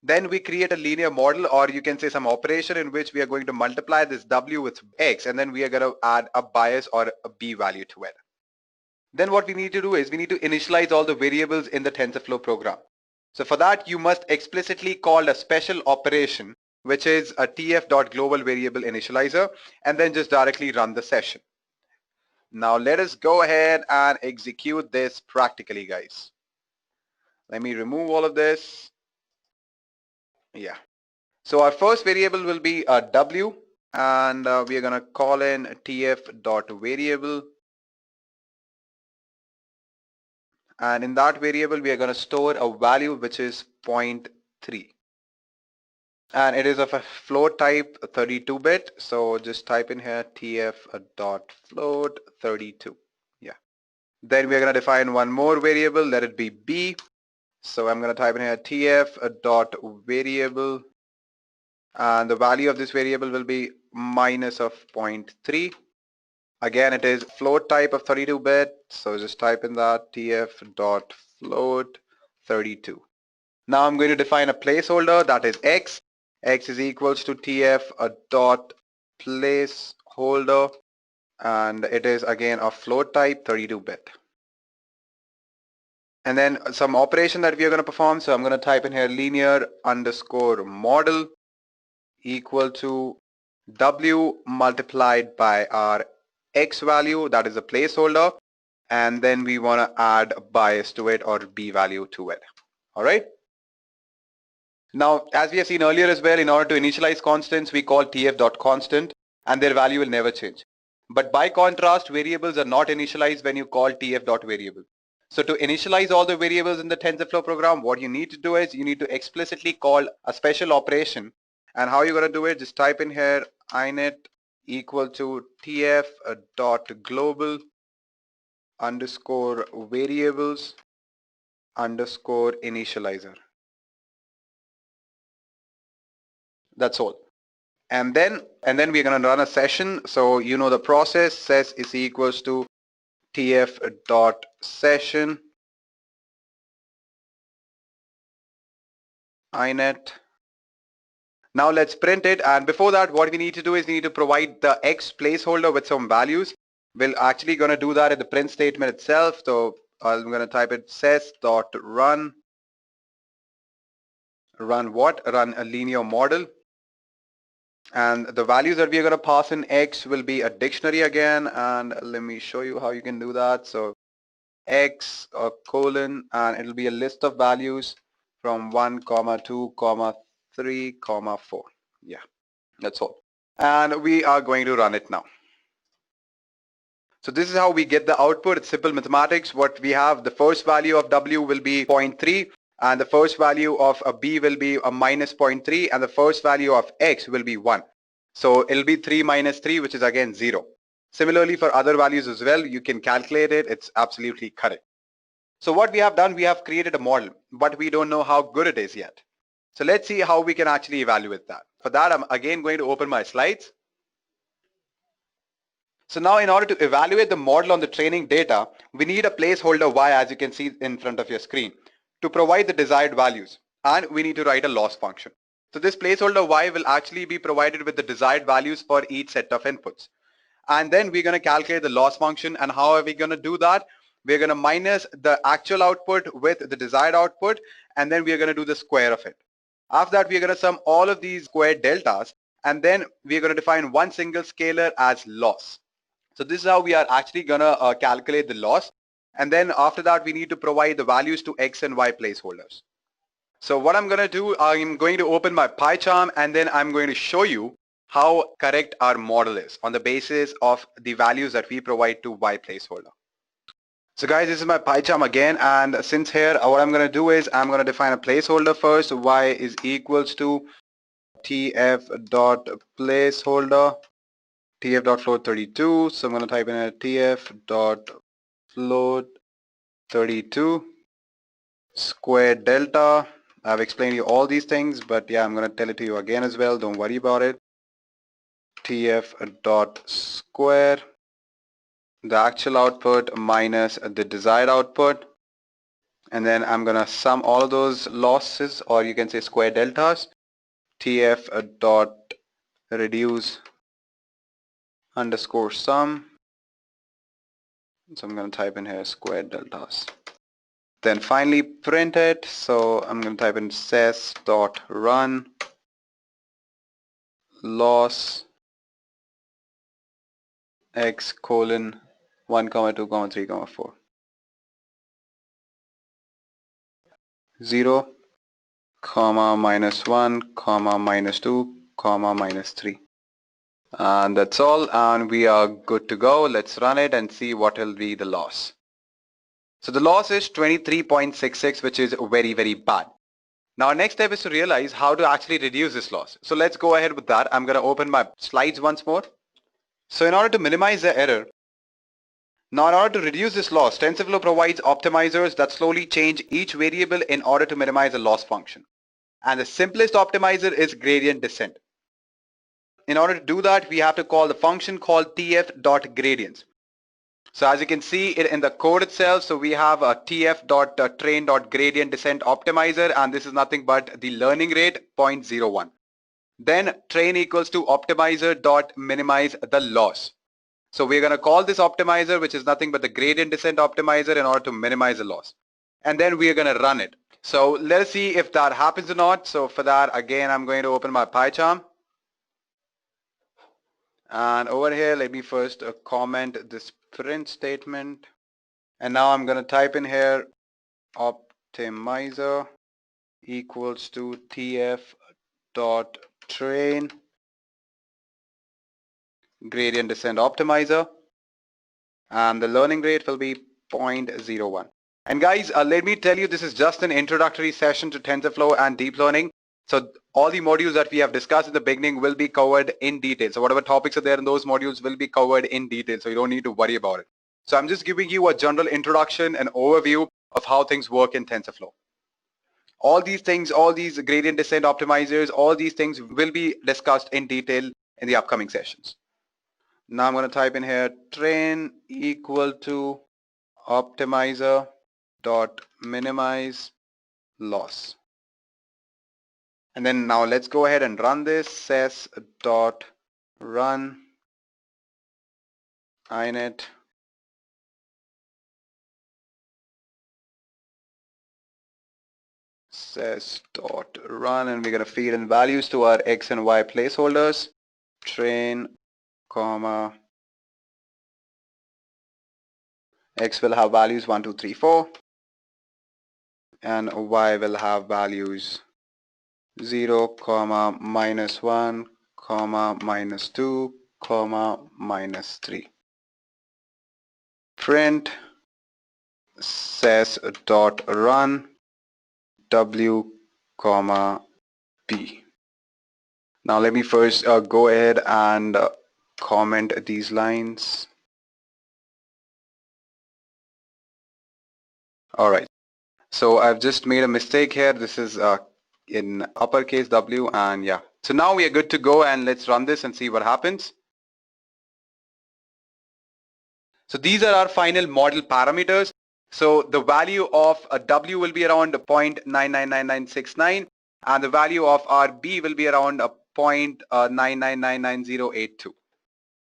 A: Then we create a linear model, or you can say some operation in which we are going to multiply this W with X, and then we are going to add a bias or a B value to it. Then what we need to do is we need to initialize all the variables in the TensorFlow program. So for that, you must explicitly call a special operation, which is a tf.global variable initializer, and then just directly run the session. Now let us go ahead and execute this practically, guys. Let me remove all of this. Yeah. So our first variable will be a W, and we are going to call in tf.variable. And in that variable, we are going to store a value which is 0.3. And it is of a float type 32-bit. So just type in here tf.float 32. Yeah. Then we're going to define one more variable, let it be B. So I'm going to type in here tf.variable. And the value of this variable will be minus of 0.3. Again, it is float type of 32-bit. So just type in that tf.float 32. Now I'm going to define a placeholder that is X. X is equals to tf dot placeholder, and it is again a float type 32-bit. And then some operation that we are going to perform. So I'm going to type in here linear underscore model equal to W multiplied by our X value, that is a placeholder, and then we want to add a bias to it or B value to it. All right. Now, as we have seen earlier as well, in order to initialize constants, we call tf.constant, and their value will never change. But by contrast, variables are not initialized when you call tf.variable. So to initialize all the variables in the TensorFlow program, what you need to do is you need to explicitly call a special operation. And how you're going to do it, just type in here init equal to tf.global underscore variables underscore initializer. That's all. And then we're going to run a session. So you know the process. Ses is equals to tf.session inet. Now let's print it, and before that what we need to do is we need to provide the x placeholder with some values. We're actually going to do that in the print statement itself. So I'm going to type it ses.run. Run what? Run a linear model. And the values that we are going to pass in x will be a dictionary again, and let me show you how you can do that. So x colon, and it'll be a list of values from 1 comma 2 comma 3 comma 4. Yeah, that's all, and we are going to run it now. So this is how we get the output. It's simple mathematics. What we have, the first value of w will be 0.3, and the first value of a b will be a minus 0.3, and the first value of x will be 1. So it'll be 3 minus 3, which is again 0. Similarly for other values as well, you can calculate it. It's absolutely correct. So what we have done, we have created a model, but we don't know how good it is yet. So let's see how we can actually evaluate that. For that, I'm again going to open my slides. So now in order to evaluate the model on the training data, we need a placeholder y, as you can see in front of your screen, to provide the desired values, and we need to write a loss function. So this placeholder y will actually be provided with the desired values for each set of inputs. And then we're going to calculate the loss function, and how are we going to do that? We're going to minus the actual output with the desired output, and then we're going to do the square of it. After that, we're going to sum all of these squared deltas, and then we're going to define one single scalar as loss. So this is how we are actually gonna calculate the loss, and then after that we need to provide the values to x and y placeholders. So what I'm gonna do, I'm going to open my PyCharm, and then I'm going to show you how correct our model is on the basis of the values that we provide to y placeholder. So guys, this is my PyCharm again, and since here what I'm gonna do is I'm gonna define a placeholder first. Y is equals to tf.placeholder tf.float32. So I'm going to type in a tf.float32 square delta. I've explained you all these things, but yeah, I'm going to tell it to you again as well. Don't worry about it. tf.square the actual output minus the desired output, and then I'm going to sum all of those losses, or you can say square deltas. tf.reduce underscore sum. So I'm going to type in here square deltas. Then finally print it. So I'm going to type in ses.run loss x colon 1 comma 2 comma 3 comma 4 0 comma minus 1 comma minus 2 comma minus 3. And that's all, and we are good to go. Let's run it and see what will be the loss. So the loss is 23.66, which is very, very bad. Now our next step is to realize how to actually reduce this loss. So let's go ahead with that. I'm going to open my slides once more. So in order to minimize the error, now in order to reduce this loss, TensorFlow provides optimizers that slowly change each variable in order to minimize the loss function. And the simplest optimizer is gradient descent. In order to do that, we have to call the function called tf.gradients. So as you can see it in the code itself, so we have a tf.train.gradient descent optimizer, and this is nothing but the learning rate 0.01. Then train equals to optimizer dot minimize the loss. So we're going to call this optimizer, which is nothing but the gradient descent optimizer, in order to minimize the loss. And then we are going to run it. So let's see if that happens or not. So for that, again, I'm going to open my PyCharm. And over here, let me first comment this print statement. And now I'm going to type in here optimizer equals to tf.train gradient descent optimizer, and the learning rate will be 0.01. And guys, let me tell you, this is just an introductory session to TensorFlow and deep learning. So all the modules that we have discussed in the beginning will be covered in detail. So whatever topics are there in those modules will be covered in detail. So you don't need to worry about it. So I'm just giving you a general introduction and overview of how things work in TensorFlow. All these things, all these gradient descent optimizers, all these things will be discussed in detail in the upcoming sessions. Now I'm going to type in here train equal to optimizer dot minimize loss. And then now let's go ahead and run this. Ses dot run inet ses dot run, and we're going to feed in values to our x and y placeholders. Train comma x will have values 1 2 3 4 and y will have values 0 comma -1 comma -2 comma -3. Print ses dot run w comma p. Now let me first go ahead and comment these lines. Alright, so I've just made a mistake here. This is in uppercase W, and yeah. So now we are good to go, and let's run this and see what happens. So these are our final model parameters. So the value of a W will be around 0.999969 and the value of our B will be around 0.9999082.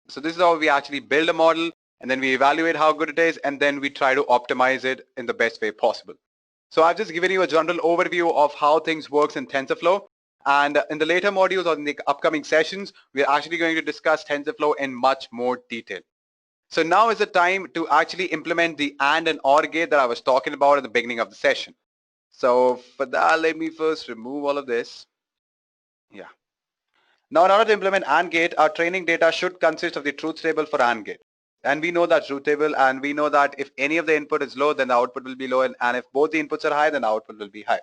A: So this is how we actually build a model, and then we evaluate how good it is, and then we try to optimize it in the best way possible. So I've just given you a general overview of how things works in TensorFlow, and in the later modules or in the upcoming sessions, we're actually going to discuss TensorFlow in much more detail. So now is the time to actually implement the AND and OR gate that I was talking about at the beginning of the session. So for that, let me first remove all of this. Yeah. Now in order to implement AND gate, our training data should consist of the truth table for AND gate. And we know that truth table, and we know that if any of the input is low, then the output will be low, and if both the inputs are high, then the output will be high.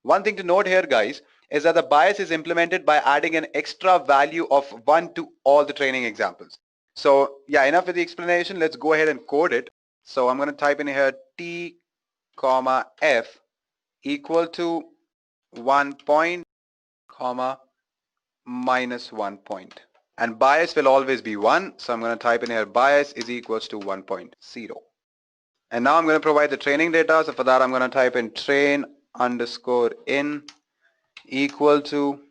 A: One thing to note here, guys, is that the bias is implemented by adding an extra value of 1 to all the training examples. So yeah, enough with the explanation. Let's go ahead and code it. So I'm going to type in here t comma f equal to 1 point comma -1 point. And bias will always be 1. So I'm going to type in here bias is equals to 1.0. And now I'm going to provide the training data. So for that, I'm going to type in train underscore in equal to,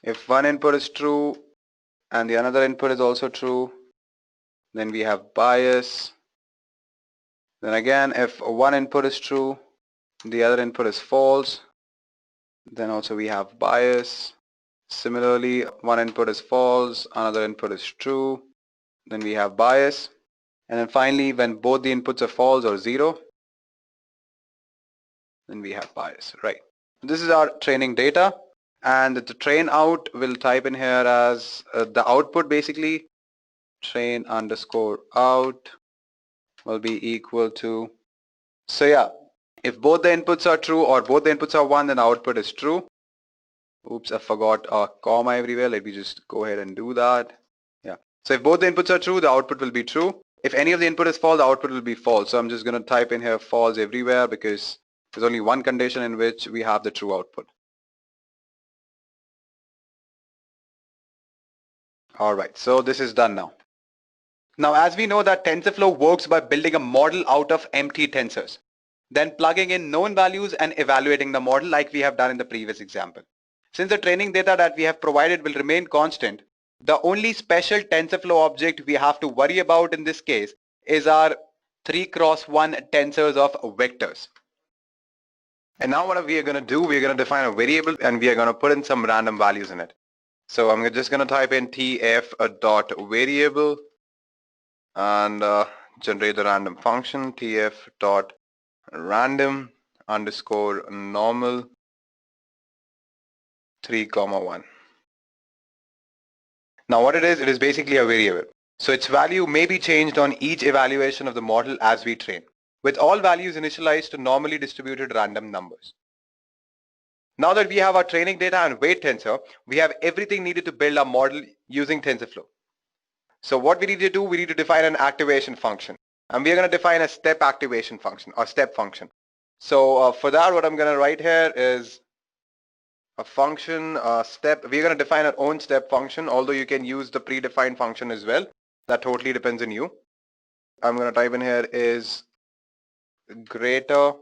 A: if one input is true and the another input is also true, then we have bias. Then again, if one input is true, the other input is false, then also we have bias. Similarly, one input is false, another input is true, then we have bias. And then finally, when both the inputs are false or 0, then we have bias, right? This is our training data, and the train out will type in here as the output basically. Train underscore out will be equal to, so yeah, if both the inputs are true or both the inputs are 1, then the output is true. Oops, I forgot a comma everywhere. Let me just go ahead and do that. Yeah. So if both the inputs are true, the output will be true. If any of the input is false, the output will be false. So I'm just going to type in here false everywhere because there's only one condition in which we have the true output. All right, so this is done now. Now, as we know that TensorFlow works by building a model out of empty tensors, then plugging in known values and evaluating the model like we have done in the previous example. Since the training data that we have provided will remain constant, the only special TensorFlow object we have to worry about in this case is our 3x1 tensors of vectors. And now what we are going to do, we're going to define a variable and we are going to put in some random values in it. So I'm just going to type in tf.variable and generate the random function tf.random underscore normal 3,1. Now what it is basically a variable. So its value may be changed on each evaluation of the model as we train, with all values initialized to normally distributed random numbers. Now that we have our training data and weight tensor, we have everything needed to build our model using TensorFlow. So what we need to do, we need to define an activation function. And we are going to define a step activation function or step function. So for that, what I'm going to write here is a function, a step. We're going to define our own step function, although you can use the predefined function as well. That totally depends on you. I'm going to type in here is greater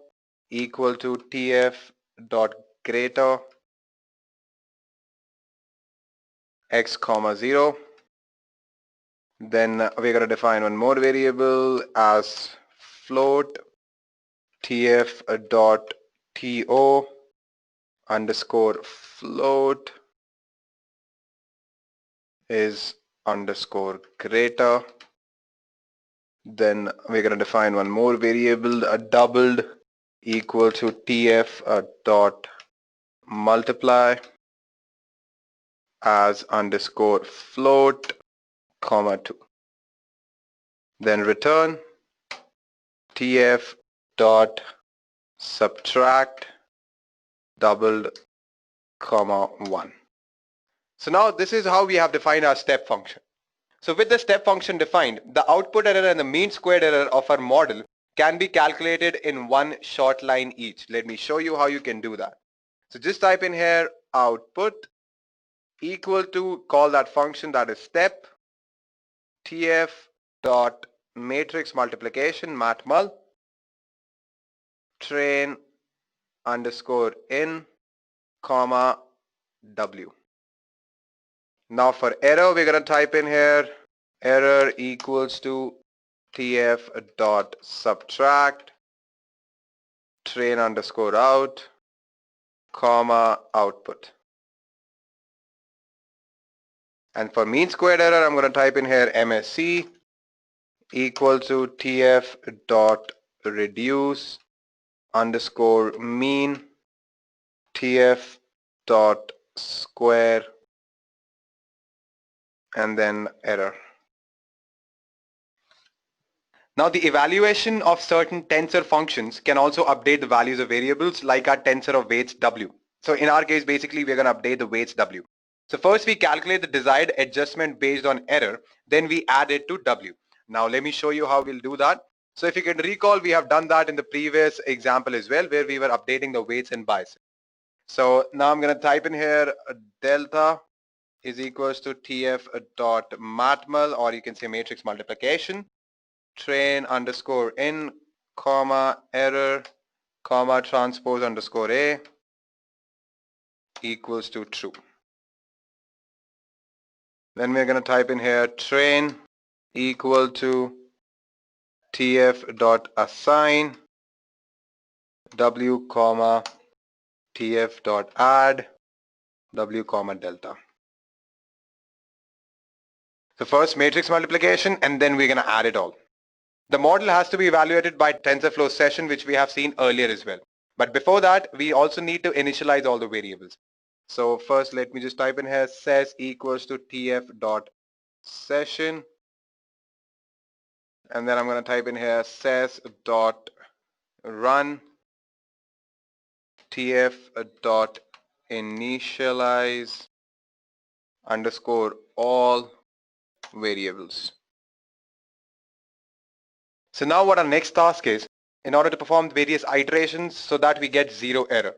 A: equal to tf dot greater x comma 0. Then we're going to define one more variable as float tf dot to underscore float is underscore greater. Then we're going to define one more variable, a doubled equal to tf dot multiply as underscore float comma 2. Then return tf dot subtract doubled comma 1. So now this is how we have defined our step function. So with the step function defined, the output error and the mean squared error of our model can be calculated in one short line each. Let me show you how you can do that. So just type in here output equal to, call that function that is step tf dot matrix multiplication matmul train underscore in comma w. Now for error, we're going to type in here error equals to tf dot subtract train underscore out comma output. And for mean squared error, I'm going to type in here MSE equal to tf dot reduce underscore mean tf dot square and then error. Now the evaluation of certain tensor functions can also update the values of variables like our tensor of weights w. So in our case, basically we're going to update the weights w. So first we calculate the desired adjustment based on error, then we add it to w. Now let me show you how we'll do that. So if you can recall, we have done that in the previous example as well, where we were updating the weights and biases. So now I'm going to type in here delta is equals to tf dot matmul, or you can say matrix multiplication train underscore in comma error comma transpose underscore a equals to true. Then we're going to type in here train equal to tf dot assign w comma tf dot add w comma delta. So first matrix multiplication, and then we're going to add it all. The model has to be evaluated by TensorFlow session, which we have seen earlier as well. But before that, we also need to initialize all the variables. So first, let me just type in here ses equals to tf dot session. And then I'm going to type in here ses dot run tf dot initialize underscore all variables. So now what our next task is, in order to perform various iterations so that we get zero error.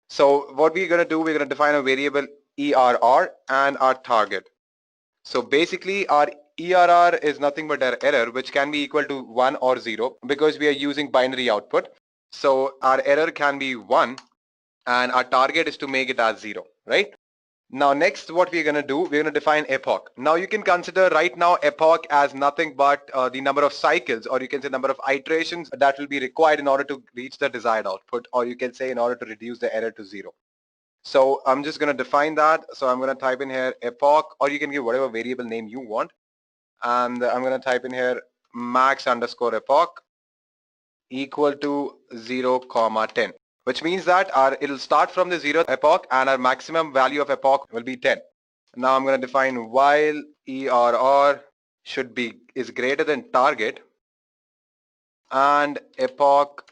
A: So what we're going to do, we're going to define a variable ERR and our target. So basically our ERR is nothing but our error, which can be equal to 1 or 0 because we are using binary output. So our error can be 1 and our target is to make it as 0, right? Now next what we're going to do, we're going to define epoch. Now you can consider right now epoch as nothing but the number of cycles, or you can say number of iterations that will be required in order to reach the desired output, or you can say in order to reduce the error to 0. So I'm just going to define that. So I'm going to type in here epoch, or you can give whatever variable name you want. And I'm going to type in here max underscore epoch equal to 0 comma 10. Which means that it'll start from the 0th epoch and our maximum value of epoch will be 10. Now I'm going to define while ERR is greater than target and epoch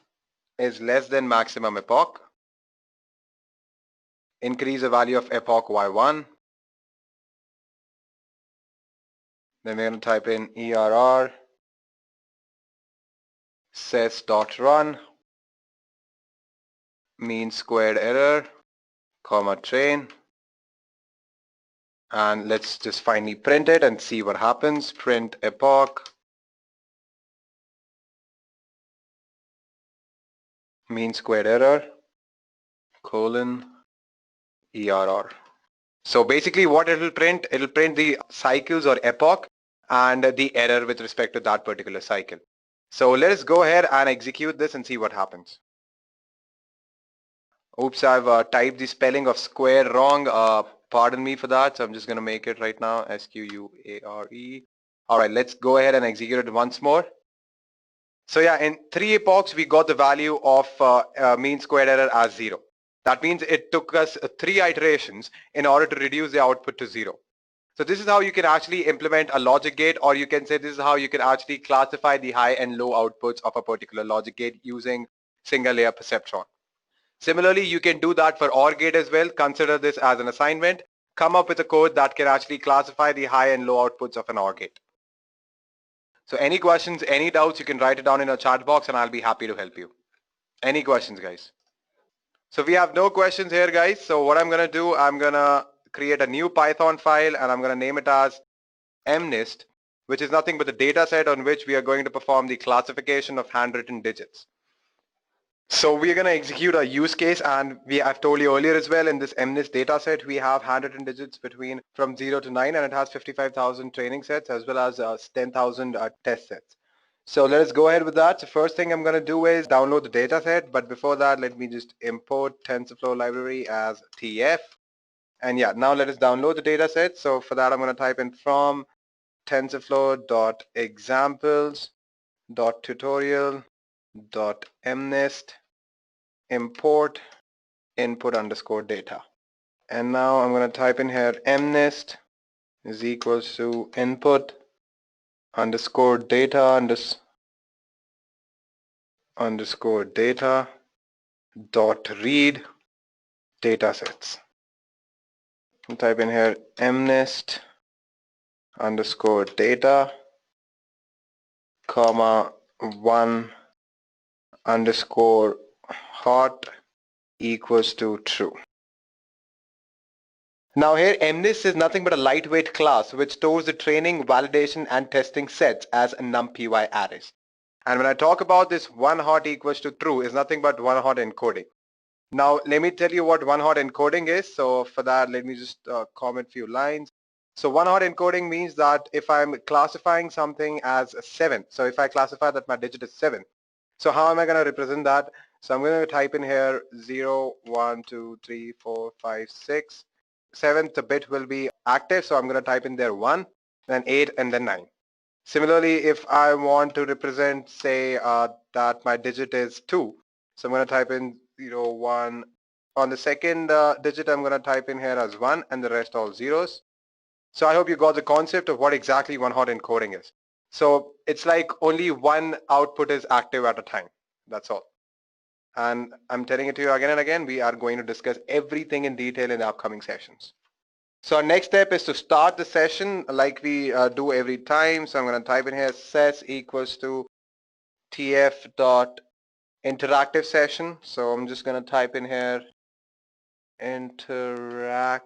A: is less than maximum epoch. Increase the value of epoch by 1. Then we're going to type in ERR ses.run mean squared error comma train, and let's just finally print it and see what happens. Print epoch mean squared error colon ERR. So basically what it'll print the cycles or epoch and the error with respect to that particular cycle. So let us go ahead and execute this and see what happens. Oops, I've typed the spelling of square wrong. Pardon me for that. So I'm just going to make it right now. SQUARE. All right, let's go ahead and execute it once more. So yeah, in 3 epochs, we got the value of mean squared error as 0. That means it took us 3 iterations in order to reduce the output to 0. So this is how you can actually implement a logic gate, or you can say this is how you can actually classify the high and low outputs of a particular logic gate using single layer perceptron. Similarly, you can do that for OR gate as well. Consider this as an assignment. Come up with a code that can actually classify the high and low outputs of an OR gate. So any questions, any doubts, you can write it down in a chat box and I'll be happy to help you. Any questions, guys? So we have no questions here, guys. So what I'm going to do, I'm going to create a new Python file and I'm going to name it as MNIST, which is nothing but the data set on which we are going to perform the classification of handwritten digits. So we're going to execute a use case, and I've told you earlier as well, in this MNIST data set, we have handwritten digits from 0 to 9, and it has 55,000 training sets as well as 10,000 test sets. So let us go ahead with that. So first thing I'm going to do is download the data set, but before that, let me just import TensorFlow library as TF. And yeah, now let us download the data set. So for that, I'm going to type in from tensorflow.examples.tutorial.mnist import input underscore data. And now I'm going to type in here mnist is equals to input underscore data underscore data dot read datasets. I'll type in here mnist underscore data comma 1 underscore hot equals to true. Now here MNIST is nothing but a lightweight class which stores the training, validation and testing sets as numpy arrays. And when I talk about this 1 hot equals to true is nothing but 1 hot encoding. Now let me tell you what 1 hot encoding is. So for that, let me just comment a few lines. So 1 hot encoding means that if I'm classifying something as a 7, so if I classify that my digit is 7, so how am I going to represent that? So I'm going to type in here 0, 1, 2, 3, 4, 5, 6. 7th bit will be active, so I'm going to type in there 1, then 8, and then 9. Similarly, if I want to represent, say, that my digit is 2, so I'm going to type in 0, 1. On the second digit, I'm going to type in here as 1, and the rest all zeros. So I hope you got the concept of what exactly 1 hot encoding is. So it's like only one output is active at a time. That's all. And I'm telling it to you again and again, we are going to discuss everything in detail in the upcoming sessions. So our next step is to start the session like we do every time. So I'm going to type in here ses equals to tf dot interactive session. So I'm just going to type in here interactive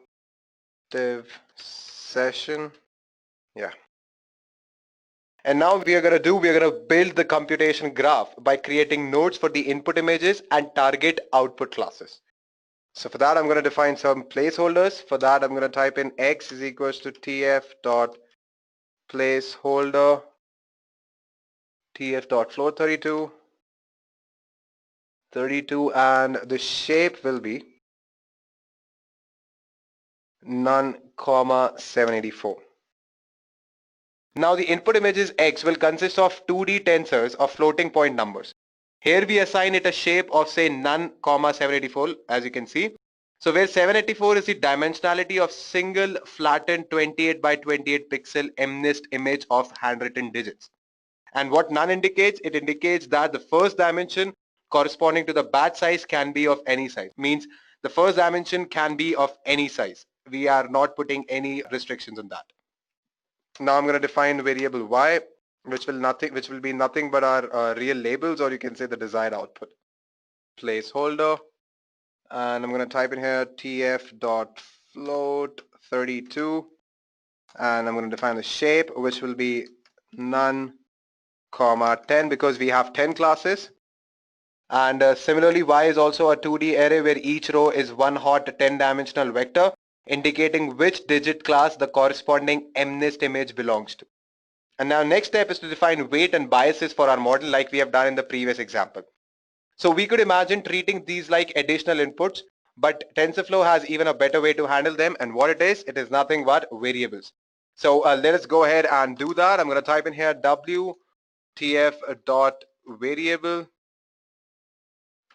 A: session. Yeah. And now we're going to build the computation graph by creating nodes for the input images and target output classes. So for that, I'm going to define some placeholders. For that, I'm going to type in x is equals to tf dot placeholder tf dot float 32, and the shape will be none comma 784. Now the input images x will consist of 2D tensors of floating point numbers. Here we assign it a shape of say none comma 784, as you can see. So where 784 is the dimensionality of single flattened 28 by 28 pixel MNIST image of handwritten digits. And what none indicates, it indicates that the first dimension corresponding to the batch size can be of any size. Means the first dimension can be of any size. We are not putting any restrictions on that. Now I'm going to define variable y, which will be nothing but our real labels, or you can say the desired output. Placeholder and I'm going to type in here tf.float32, and I'm going to define the shape, which will be none, comma 10, because we have 10 classes. And similarly, Y is also a 2D array where each row is one hot 10-dimensional vector indicating which digit class the corresponding MNIST image belongs to. And now next step is to define weight and biases for our model like we have done in the previous example. So we could imagine treating these like additional inputs, but TensorFlow has even a better way to handle them, and what it is nothing but variables. So let us go ahead and do that. I'm going to type in here WTF.variable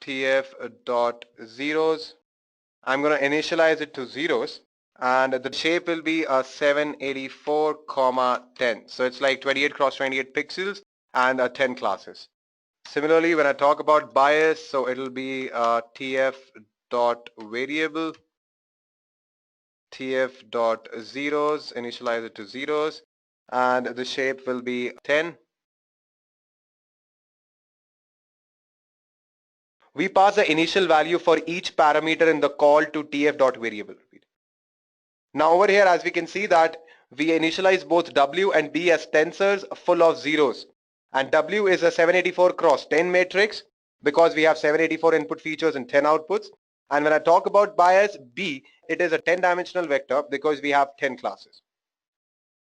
A: TF.zeros. I'm going to initialize it to zeros, and the shape will be a 784, 10. So it's like 28 cross 28 pixels and 10 classes. Similarly, when I talk about bias, so it'll be tf.variable tf.zeros, initialize it to zeros, and the shape will be 10. We pass the initial value for each parameter in the call to tf.variable. Now over here, as we can see that we initialize both W and B as tensors full of zeros. And W is a 784 cross 10 matrix because we have 784 input features and 10 outputs. And when I talk about bias B, it is a 10-dimensional vector because we have 10 classes.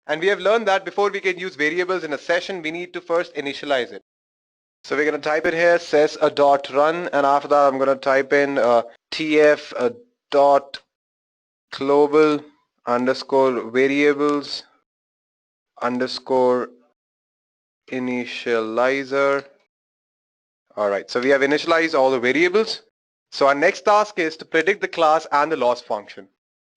A: And we have learned that before we can use variables in a session, we need to first initialize it. So we're going to type it here, says a dot run, and after that I'm going to type in tf dot global underscore variables underscore initializer. Alright, so we have initialized all the variables. So our next task is to predict the class and the loss function.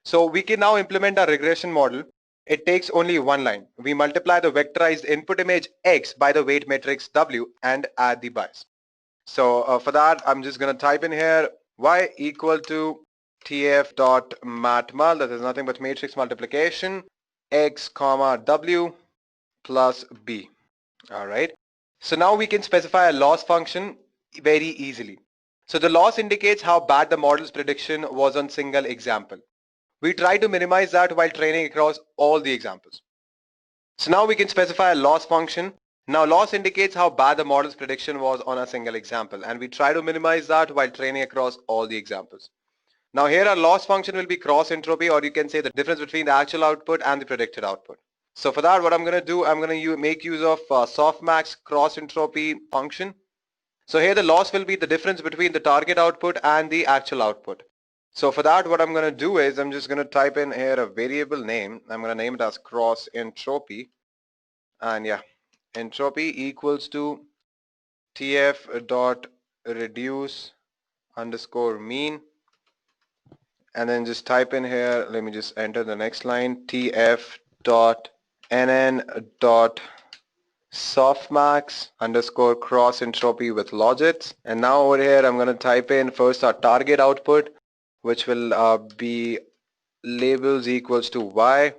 A: So we can now implement our regression model. It takes only one line. We multiply the vectorized input image X by the weight matrix W and add the bias. So for that, I'm just going to type in here Y equal to tf.matmul, that is nothing but matrix multiplication, X comma W plus B. All right. So now we can specify a loss function very easily. So the loss indicates how bad the model's prediction was on single example. We try to minimize that while training across all the examples. So now we can specify a loss function. Now loss indicates how bad the model's prediction was on a single example, and we try to minimize that while training across all the examples. Now here our loss function will be cross entropy, or you can say the difference between the actual output and the predicted output. So for that, what I'm going to do, I'm going to make use of softmax cross entropy function. So here the loss will be the difference between the target output and the actual output. So for that, what I'm going to do is I'm just going to type in here a variable name. I'm going to name it as cross entropy. And yeah, entropy equals to tf dot reduce underscore mean. And then just type in here, let me just enter the next line, tf dot nn dot softmax underscore cross entropy with logits. And now over here I'm going to type in first our target output, which will be labels equals to y,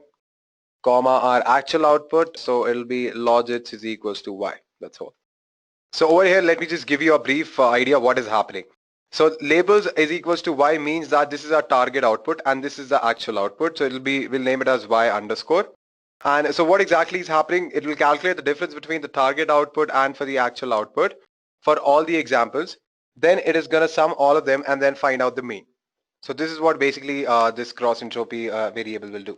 A: comma our actual output, so it'll be logits is equals to y. That's all. So over here, let me just give you a brief idea what is happening. So labels is equals to y means that this is our target output and this is the actual output. So it'll be, we'll name it as y underscore. And so what exactly is happening? It will calculate the difference between the target output and for the actual output for all the examples. Then it is going to sum all of them and then find out the mean. So this is what basically this cross entropy variable will do.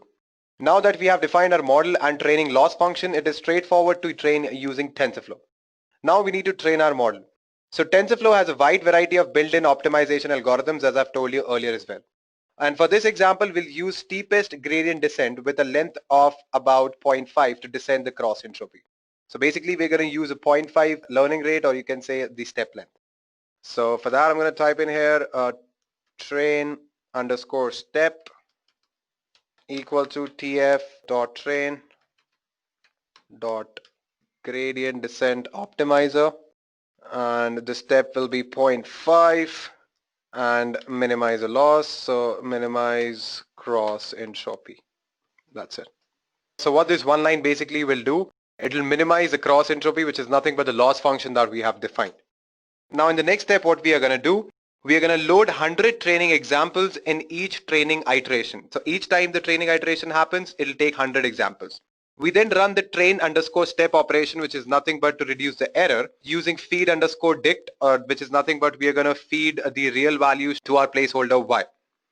A: Now that we have defined our model and training loss function, it is straightforward to train using TensorFlow. Now we need to train our model. So TensorFlow has a wide variety of built-in optimization algorithms, as I've told you earlier as well. And for this example, we'll use steepest gradient descent with a length of about 0.5 to descend the cross entropy. So basically we're going to use a 0.5 learning rate, or you can say the step length. So for that I'm going to type in here train underscore step equal to tf dot train dot gradient descent optimizer, and the step will be 0.5 and minimize the loss, so minimize cross entropy. That's it. So what this one line basically will do, it will minimize the cross entropy, which is nothing but the loss function that we have defined. Now in the next step, what we are going to do,
B: we are going to load 100 training examples in each training iteration. So each time the training iteration happens, it'll take 100 examples. We then run the train underscore step operation, which is nothing but to reduce the error, using feed underscore dict, which is nothing but we are going to feed the real values to our placeholder y.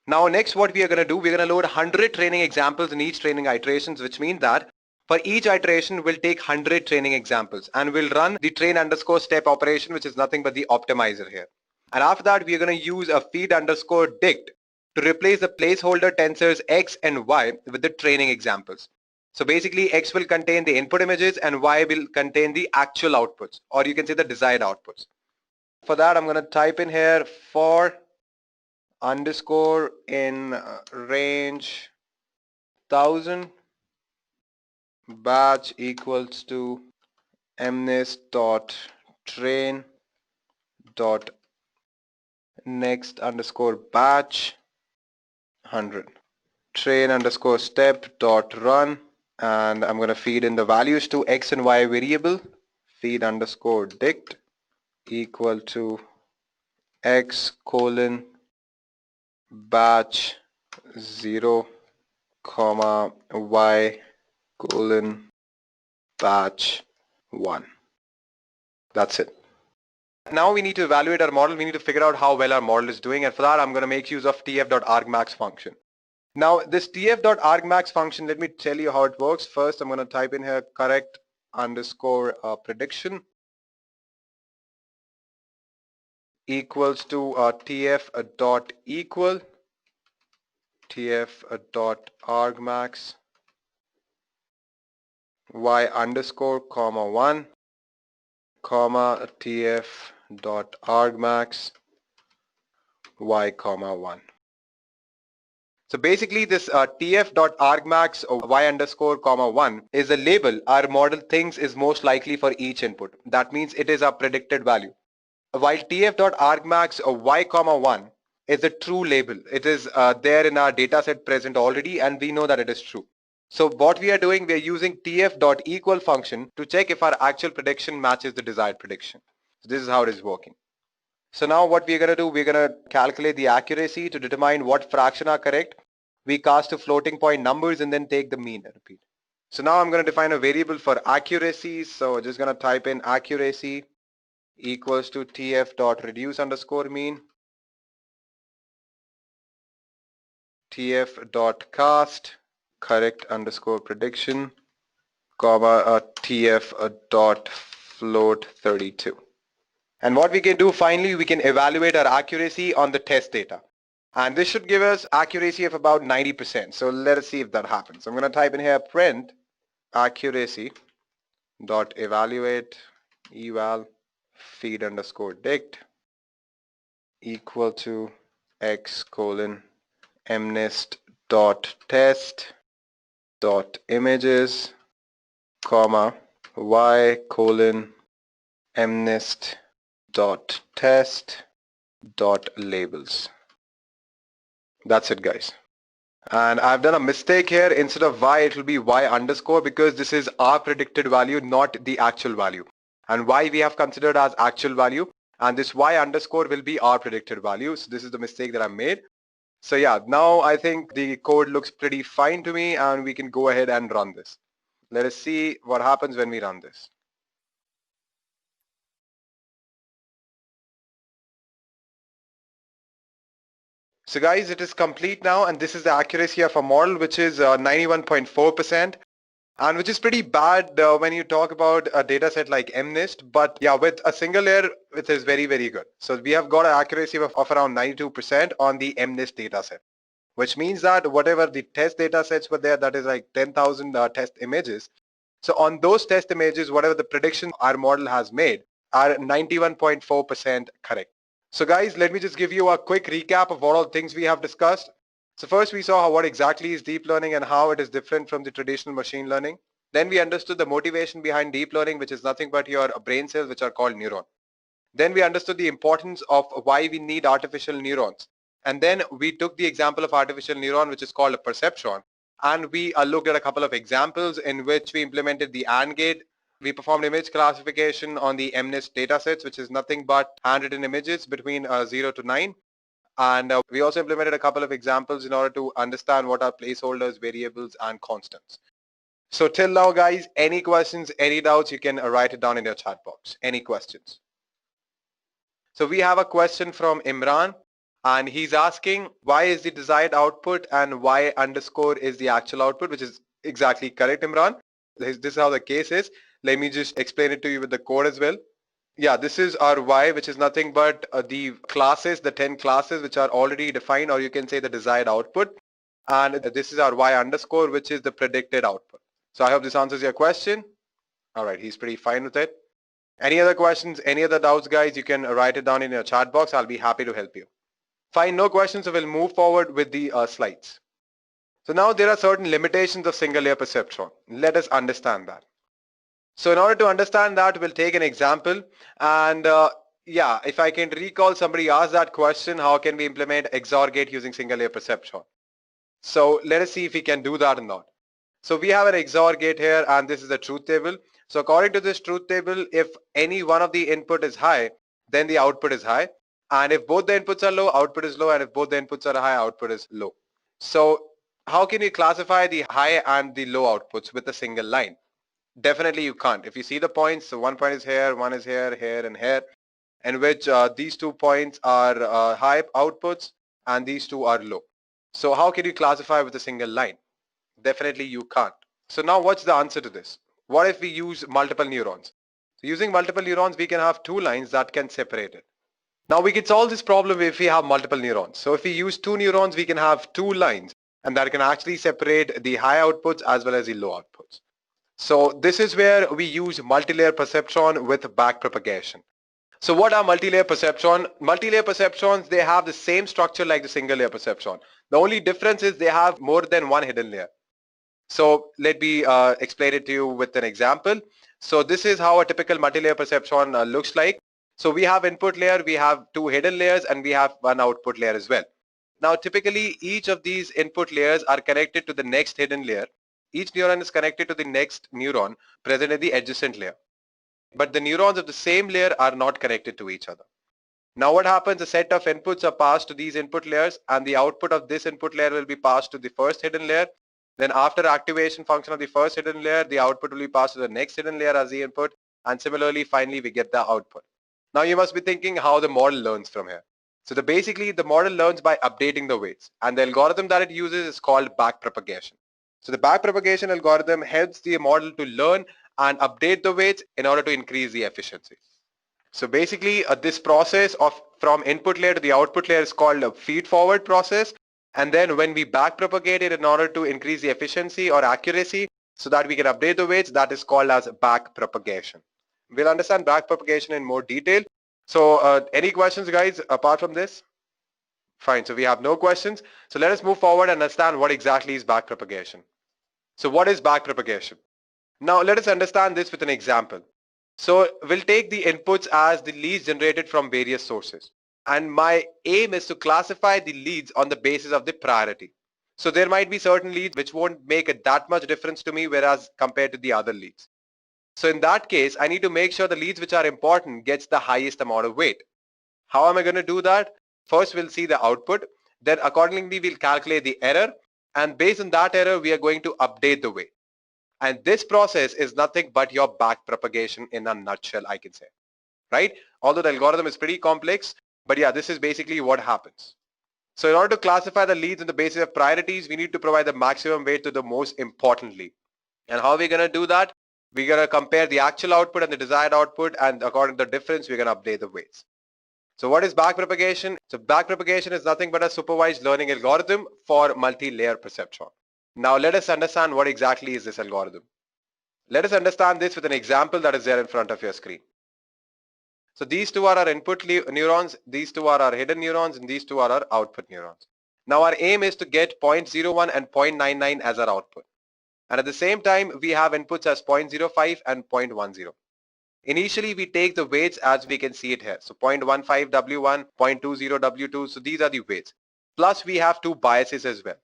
B: Now next what we are going to do, we're going to load 100 training examples in each training iterations, which means that for each iteration we'll take 100 training examples and we'll run the train underscore step operation, which is nothing but the optimizer here. And after that, we are going to use a feed underscore dict to replace the placeholder tensors x and y with the training examples. So basically, x will contain the input images and y will contain the actual outputs, or you can say the desired outputs. For that, I'm going to type in here for underscore in range 1000 batch equals to mnist dot train dot next underscore batch 100 train underscore step dot run, and I'm going to feed in the values to x and y variable. Feed underscore dict equal to x colon batch 0 comma y colon batch 1. That's it. Now we need to evaluate our model. We need to figure out how well our model is doing, and for that I'm going to make use of tf.argmax function. Now this tf.argmax function, let me tell you how it works. First I'm going to type in here correct underscore prediction equals to tf.equal tf.argmax y underscore comma 1 comma tf.argmax y comma 1. So basically this tf.argmax y underscore comma 1 is a label our model thinks is most likely for each input. That means it is our predicted value. While tf.argmax y comma 1 is a true label. It is there in our dataset present already, and we know that it is true. So what we are doing, we are using tf.equal function to check if our actual prediction matches the desired prediction. So this is how it is working. So now what we're going to do, we're going to calculate the accuracy to determine what fraction are correct. We cast to floating point numbers and then take the mean and repeat. So now I'm going to define a variable for accuracy. So just going to type in accuracy equals to tf.reduce underscore mean, tf.cast correct underscore prediction, comma tf.float 32. And what we can do finally, we can evaluate our accuracy on the test data. And this should give us accuracy of about 90%. So let us see if that happens. So I'm going to type in here print accuracy dot evaluate eval feed underscore dict equal to x colon mnist dot test dot images comma y colon mnist dot test dot labels. That's it, guys. And I've done a mistake here. Instead of y, it will be y underscore, because this is our predicted value, not the actual value. And y we have considered as actual value, and this y underscore will be our predicted value. So this is the mistake that I made. So yeah, now I think the code looks pretty fine to me, and we can go ahead and run this. Let us see what happens when we run this. So guys, it is complete now, and this is the accuracy of a model, which is 91.4%, and which is pretty bad when you talk about a data set like MNIST. But yeah, with a single layer, it is very, very good. So we have got an accuracy of around 92% on the MNIST data set, which means that whatever the test data sets were there, that is like 10,000 test images. So on those test images, whatever the prediction our model has made are 91.4% correct. So guys, let me just give you a quick recap of what all things we have discussed. So first we saw what exactly is deep learning and how it is different from the traditional machine learning. Then we understood the motivation behind deep learning, which is nothing but your brain cells, which are called neuron. Then we understood the importance of why we need artificial neurons. And then we took the example of artificial neuron, which is called a perceptron. And we looked at a couple of examples in which we implemented the AND gate. We performed image classification on the MNIST datasets, which is nothing but handwritten images between 0 to 9. And we also implemented a couple of examples in order to understand what are placeholders, variables, and constants. So till now, guys, any questions, any doubts, you can write it down in your chat box. Any questions? So we have a question from Imran, and he's asking why is the desired output and y underscore is the actual output, which is exactly correct, Imran. This is how the case is. Let me just explain it to you with the code as well. Yeah, this is our y, which is nothing but the classes, the 10 classes which are already defined, or you can say the desired output. And this is our y underscore, which is the predicted output. So I hope this answers your question. All right, he's pretty fine with it. Any other questions, any other doubts, guys, you can write it down in your chat box. I'll be happy to help you. Fine, no questions, so we'll move forward with the slides. So now there are certain limitations of single layer perceptron. Let us understand that. So in order to understand that, we'll take an example. And yeah, if I can recall, somebody asked that question, how can we implement XOR gate using single layer perceptron? So let us see if we can do that or not. So we have an XOR gate here, and this is the truth table. So according to this truth table, if any one of the input is high, then the output is high. And if both the inputs are low, output is low. And if both the inputs are high, output is low. So how can you classify the high and the low outputs with a single line? Definitely you can't. If you see the points, so one point is here, one is here, here, and here, in which these 2 points are high outputs and these two are low. So how can you classify with a single line? Definitely you can't. So now what's the answer to this? What if we use multiple neurons? So using multiple neurons, we can have 2 lines that can separate it. Now we can solve this problem if we have multiple neurons. So if we use 2 neurons, we can have 2 lines, and that can actually separate the high outputs as well as the low outputs. So this is where we use multi-layer perceptron with backpropagation. So what are multi-layer perceptron? Multi-layer perceptrons, they have the same structure like the single layer perceptron. The only difference is they have more than one hidden layer. So let me explain it to you with an example. So this is how a typical multi-layer perceptron looks like. So we have input layer, we have 2 hidden layers, and we have 1 output layer as well. Now typically each of these input layers are connected to the next hidden layer. Each neuron is connected to the next neuron present in the adjacent layer. But the neurons of the same layer are not connected to each other. Now what happens, a set of inputs are passed to these input layers, and the output of this input layer will be passed to the first hidden layer. Then after activation function of the first hidden layer, the output will be passed to the next hidden layer as the input, and similarly finally we get the output. Now you must be thinking how the model learns from here. So basically the model learns by updating the weights, and the algorithm that it uses is called backpropagation. So the backpropagation algorithm helps the model to learn and update the weights in order to increase the efficiency. So basically this process of from input layer to the output layer is called a feed forward process. And then when we backpropagate it in order to increase the efficiency or accuracy so that we can update the weights, that is called as backpropagation. We'll understand backpropagation in more detail. So any questions, guys, apart from this? Fine, so we have no questions. So let us move forward and understand what exactly is backpropagation. So what is backpropagation? Now let us understand this with an example. So we'll take the inputs as the leads generated from various sources. And my aim is to classify the leads on the basis of the priority. So there might be certain leads which won't make that much difference to me, whereas compared to the other leads. So in that case, I need to make sure the leads which are important gets the highest amount of weight. How am I going to do that? First, we'll see the output. Then accordingly, we'll calculate the error. And based on that error, we are going to update the weight. And this process is nothing but your backpropagation in a nutshell, I can say, right? Although the algorithm is pretty complex, but yeah, this is basically what happens. So in order to classify the leads on the basis of priorities, we need to provide the maximum weight to the most important lead. And how are we going to do that? We're going to compare the actual output and the desired output, and according to the difference, we're going to update the weights. So what is backpropagation? So backpropagation is nothing but a supervised learning algorithm for multi-layer perceptron. Now let us understand what exactly is this algorithm. Let us understand this with an example that is there in front of your screen. So these two are our input neurons, these two are our hidden neurons, and these two are our output neurons. Now our aim is to get 0.01 and 0.99 as our output. And at the same time, we have inputs as 0.05 and 0.10. Initially, we take the weights as we can see it here. So 0.15 W1, 0.20 W2. So these are the weights. Plus we have 2 biases as well.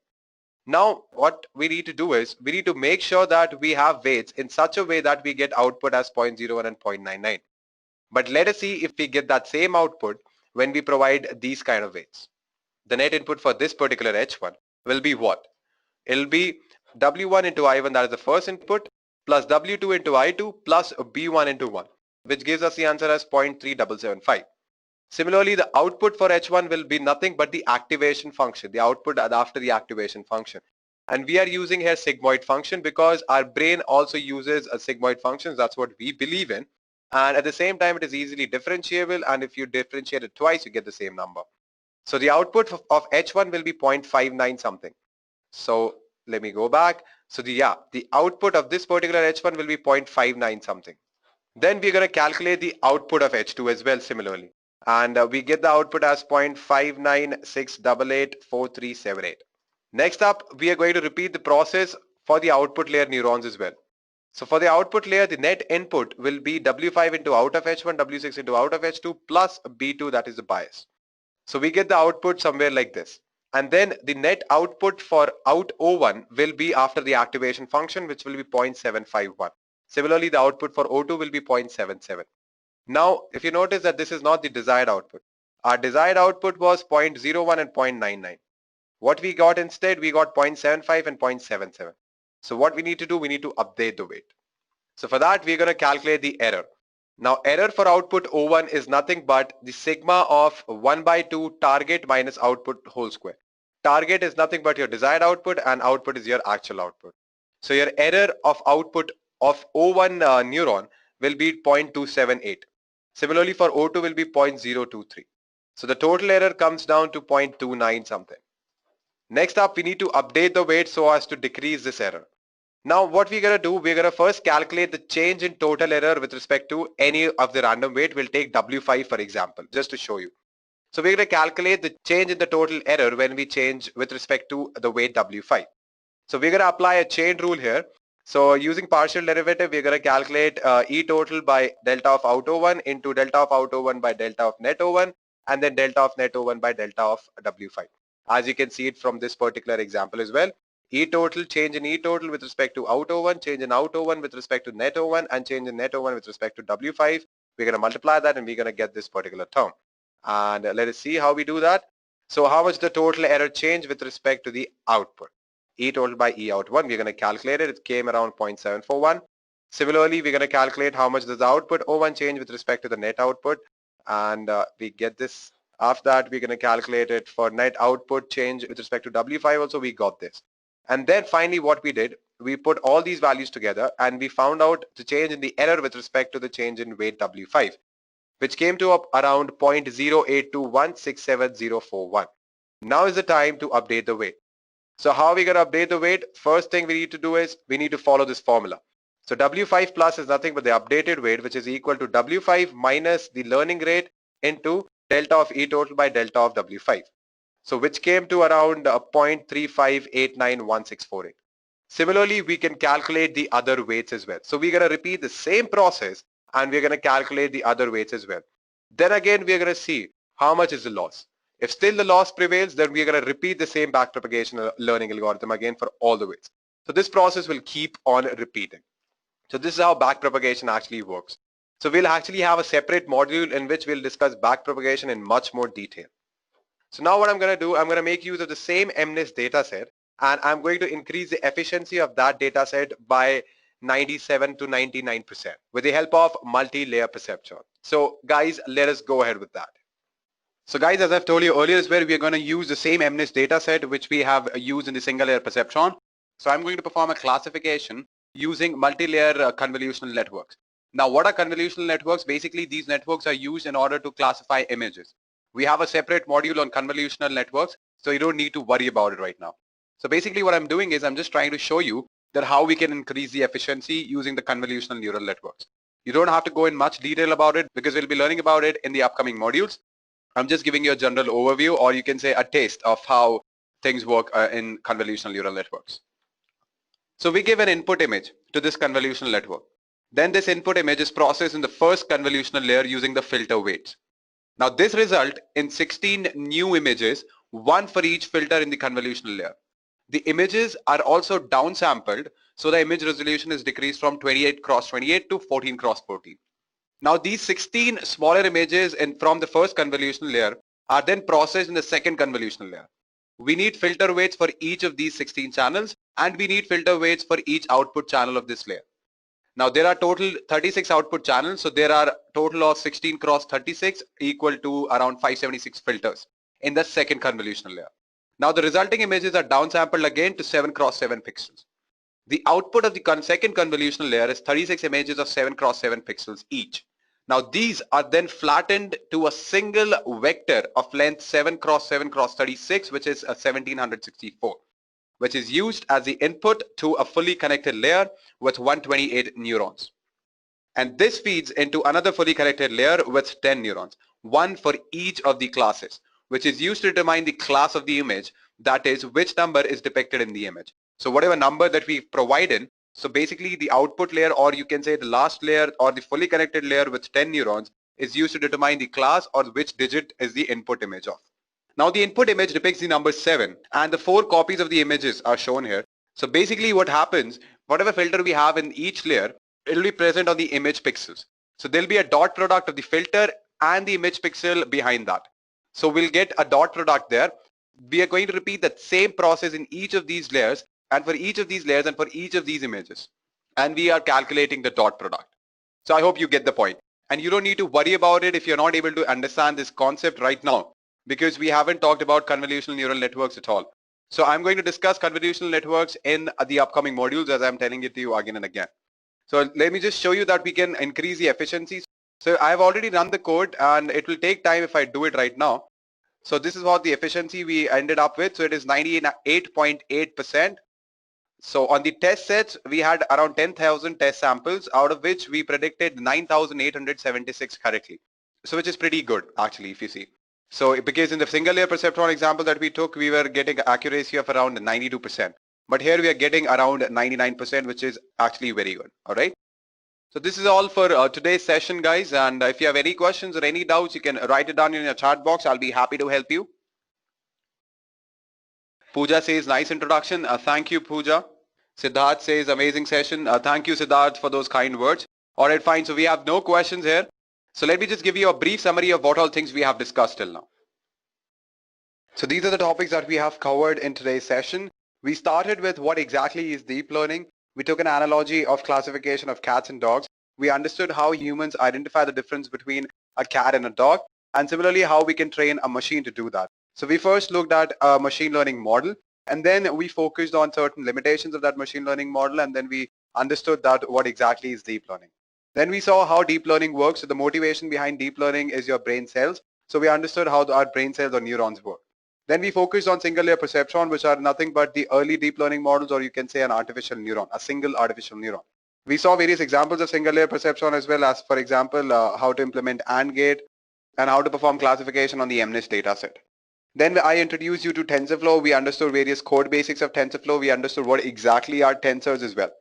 B: Now what we need to do is we need to make sure that we have weights in such a way that we get output as 0.01 and 0.99. But let us see if we get that same output when we provide these kind of weights. the net input for this particular H1 will be what? It'll be W1 into I1, that is the first input, plus W2 into I2 plus B1 into 1, which gives us the answer as 0.3775. Similarly, the output for H1 will be nothing but the activation function, the output after the activation function. And we are using here sigmoid function because our brain also uses a sigmoid functions. That's what we believe in. And at the same time, it is easily differentiable. And if you differentiate it twice, you get the same number. So the output of H1 will be 0.59 something. So let me go back. So the output of this particular H1 will be 0.59 something. Then we're going to calculate the output of H2 as well similarly. And we get the output as 0.5968884378. Next up, we are going to repeat the process for the output layer neurons as well. So for the output layer, the net input will be W5 into out of H1, W6 into out of H2 plus B2, that is the bias. So we get the output somewhere like this. And then the net output for out O1 will be after the activation function, which will be 0.751. Similarly, the output for O2 will be 0.77. Now, if you notice that this is not the desired output. Our desired output was 0.01 and 0.99. What we got instead, we got 0.75 and 0.77. So what we need to do, we need to update the weight. So for that, we're going to calculate the error. Now, error for output O1 is nothing but the sigma of 1 by 2 target minus output whole square. Target is nothing but your desired output and output is your actual output. So your error of output of O1 neuron will be 0.278. Similarly, for O2 will be 0.023. So the total error comes down to 0.29 something. Next up, we need to update the weight so as to decrease this error. Now what we're going to do, we're going to first calculate the change in total error with respect to any of the random weight. We'll take W5 for example, just to show you. So we're going to calculate the change in the total error when we change with respect to the weight W5. So we're going to apply a chain rule here. So using partial derivative, we're going to calculate E total by delta of out O1 into delta of out O1 by delta of net O1 and then delta of net O1 by delta of W5. As you can see it from this particular example as well. E total, change in E total with respect to out O1, change in out O1 with respect to net O1 and change in net O1 with respect to W5. We're going to multiply that and we're going to get this particular term. And let us see how we do that. So how much the total error change with respect to the output? E total by E out 1, we're going to calculate it. It came around 0.741. Similarly, we're going to calculate how much does the output O1 change with respect to the net output. And we get this. After that, we're going to calculate it for net output change with respect to W5 also, we got this. And then finally what we did, we put all these values together and we found out the change in the error with respect to the change in weight W5, which came to up around 0.082167041. Now is the time to update the weight. So how are we going to update the weight? First thing we need to do is we need to follow this formula. So W5 plus is nothing but the updated weight, which is equal to W5 minus the learning rate into delta of E total by delta of W5. So which came to around 0.35891648. Similarly, we can calculate the other weights as well. So we're going to repeat the same process and we're going to calculate the other weights as well. Then again, we're going to see how much is the loss. If still the loss prevails, then we're going to repeat the same backpropagation learning algorithm again for all the weights. So this process will keep on repeating. So this is how backpropagation actually works. So we'll actually have a separate module in which we'll discuss backpropagation in much more detail. So now what I'm going to do, I'm going to make use of the same MNIST dataset and I'm going to increase the efficiency of that dataset by 97 to 99% with the help of multi-layer perceptron. So guys, let us go ahead with that. So guys, as I've told you earlier as well, we are going to use the same MNIST dataset which we have used in the single layer perceptron. So I'm going to perform a classification using multi-layer convolutional networks. Now what are convolutional networks? Basically these networks are used in order to classify images. We have a separate module on convolutional networks, so you don't need to worry about it right now. So basically what I'm doing is I'm just trying to show you that how we can increase the efficiency using the convolutional neural networks. You don't have to go in much detail about it because we'll be learning about it in the upcoming modules. I'm just giving you a general overview, or you can say a taste of how things work in convolutional neural networks. So we give an input image to this convolutional network. Then this input image is processed in the first convolutional layer using the filter weights. Now this result in 16 new images, one for each filter in the convolutional layer. The images are also downsampled, so the image resolution is decreased from 28 cross 28 to 14 cross 14. Now these 16 smaller images from the first convolutional layer
A: are then processed in the second convolutional layer. We need filter weights for each of these 16 channels, and we need filter weights for each output channel of this layer. Now there are total 36 output channels, so there are total of 16 cross 36 equal to around 576 filters in the second convolutional layer. Now the resulting images are downsampled again to 7 cross 7 pixels. The output of the second convolutional layer is 36 images of 7 cross 7 pixels each. Now these are then flattened to a single vector of length 7 cross 7 cross 36, which is a 1764, which is used as the input to a fully connected layer with 128 neurons. And this feeds into another fully connected layer with 10 neurons, one for each of the classes, which is used to determine the class of the image, that is, which number is depicted in the image. So whatever number that we provide in, so basically the output layer, or you can say the last layer or the fully connected layer with 10 neurons, is used to determine the class or which digit is the input image of. Now the input image depicts the number 7, and the 4 copies of the images are shown here. So basically what happens, whatever filter we have in each layer, it will be present on the image pixels. So there will be a dot product of the filter and the image pixel behind that. So we'll get a dot product there. We are going to repeat that same process in each of these layers, and for each of these layers and for each of these images. And we are calculating the dot product. So I hope you get the point. And you don't need to worry about it if you're not able to understand this concept right now, because we haven't talked about convolutional neural networks at all. So I'm going to discuss convolutional networks in the upcoming modules, as I'm telling it to you again and again. So let me just show you that we can increase the efficiency. So I've already run the code, and it will take time if I do it right now. So this is what the efficiency we ended up with. So it is 98.8%. So on the test sets, we had around 10,000 test samples, out of which we predicted 9,876 correctly. So which is pretty good actually, if you see. So because in the single layer perceptron example that we took, we were getting accuracy of around 92%. But here we are getting around 99%, which is actually very good. All right. So this is all for today's session, guys. And if you have any questions or any doubts, you can write it down in your chat box. I'll be happy to help you. Pooja says, nice introduction. Thank you, Pooja. Siddharth says, amazing session. Thank you, Siddharth, for those kind words. All right, fine. So we have no questions here. So let me just give you a brief summary of what all things we have discussed till now. So these are the topics that we have covered in today's session. We started with what exactly is deep learning. We took an analogy of classification of cats and dogs. We understood how humans identify the difference between a cat and a dog, and similarly how we can train a machine to do that. So we first looked at a machine learning model, and then we focused on certain limitations of that machine learning model, and then we understood that what exactly is deep learning. Then we saw how deep learning works. So the motivation behind deep learning is your brain cells. So we understood how our brain cells or neurons work. Then we focused on single layer perceptron, which are nothing but the early deep learning models, or you can say an artificial neuron, a single artificial neuron. We saw various examples of single layer perceptron, as well as, for example, how to implement AND gate and how to perform classification on the MNIST dataset. Then I introduced you to TensorFlow. We understood various code basics of TensorFlow. We understood what exactly are tensors as well.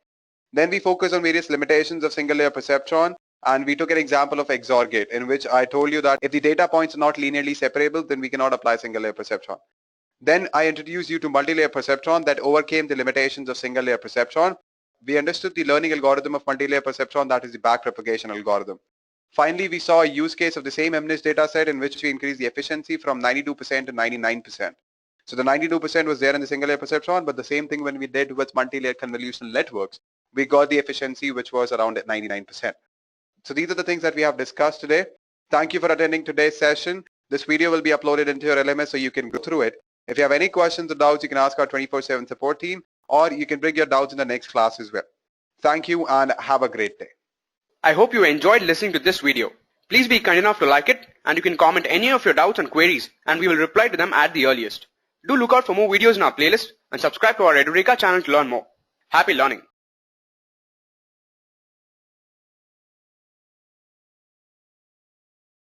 A: Then we focused on various limitations of single layer perceptron, and we took an example of XOR gate, in which I told you that if the data points are not linearly separable, then we cannot apply single layer perceptron. Then I introduced you to multi-layer perceptron that overcame the limitations of single layer perceptron. We understood the learning algorithm of multi-layer perceptron, that is the backpropagation algorithm. Finally, we saw a use case of the same MNIST data set in which we increased the efficiency from 92% to 99%. So the 92% was there in the single layer perceptron, but the same thing when we did with multi-layer convolutional networks, we got the efficiency which was around 99%. So these are the things that we have discussed today. Thank you for attending today's session. This video will be uploaded into your LMS so you can go through it. If you have any questions or doubts, you can ask our 24/7 support team, or you can bring your doubts in the next class as well. Thank you and have a great day.
C: I hope you enjoyed listening to this video. Please be kind enough to like it, and you can comment any of your doubts and queries, and we will reply to them at the earliest. Do look out for more videos in our playlist and subscribe to our Edureka channel to learn more. Happy learning!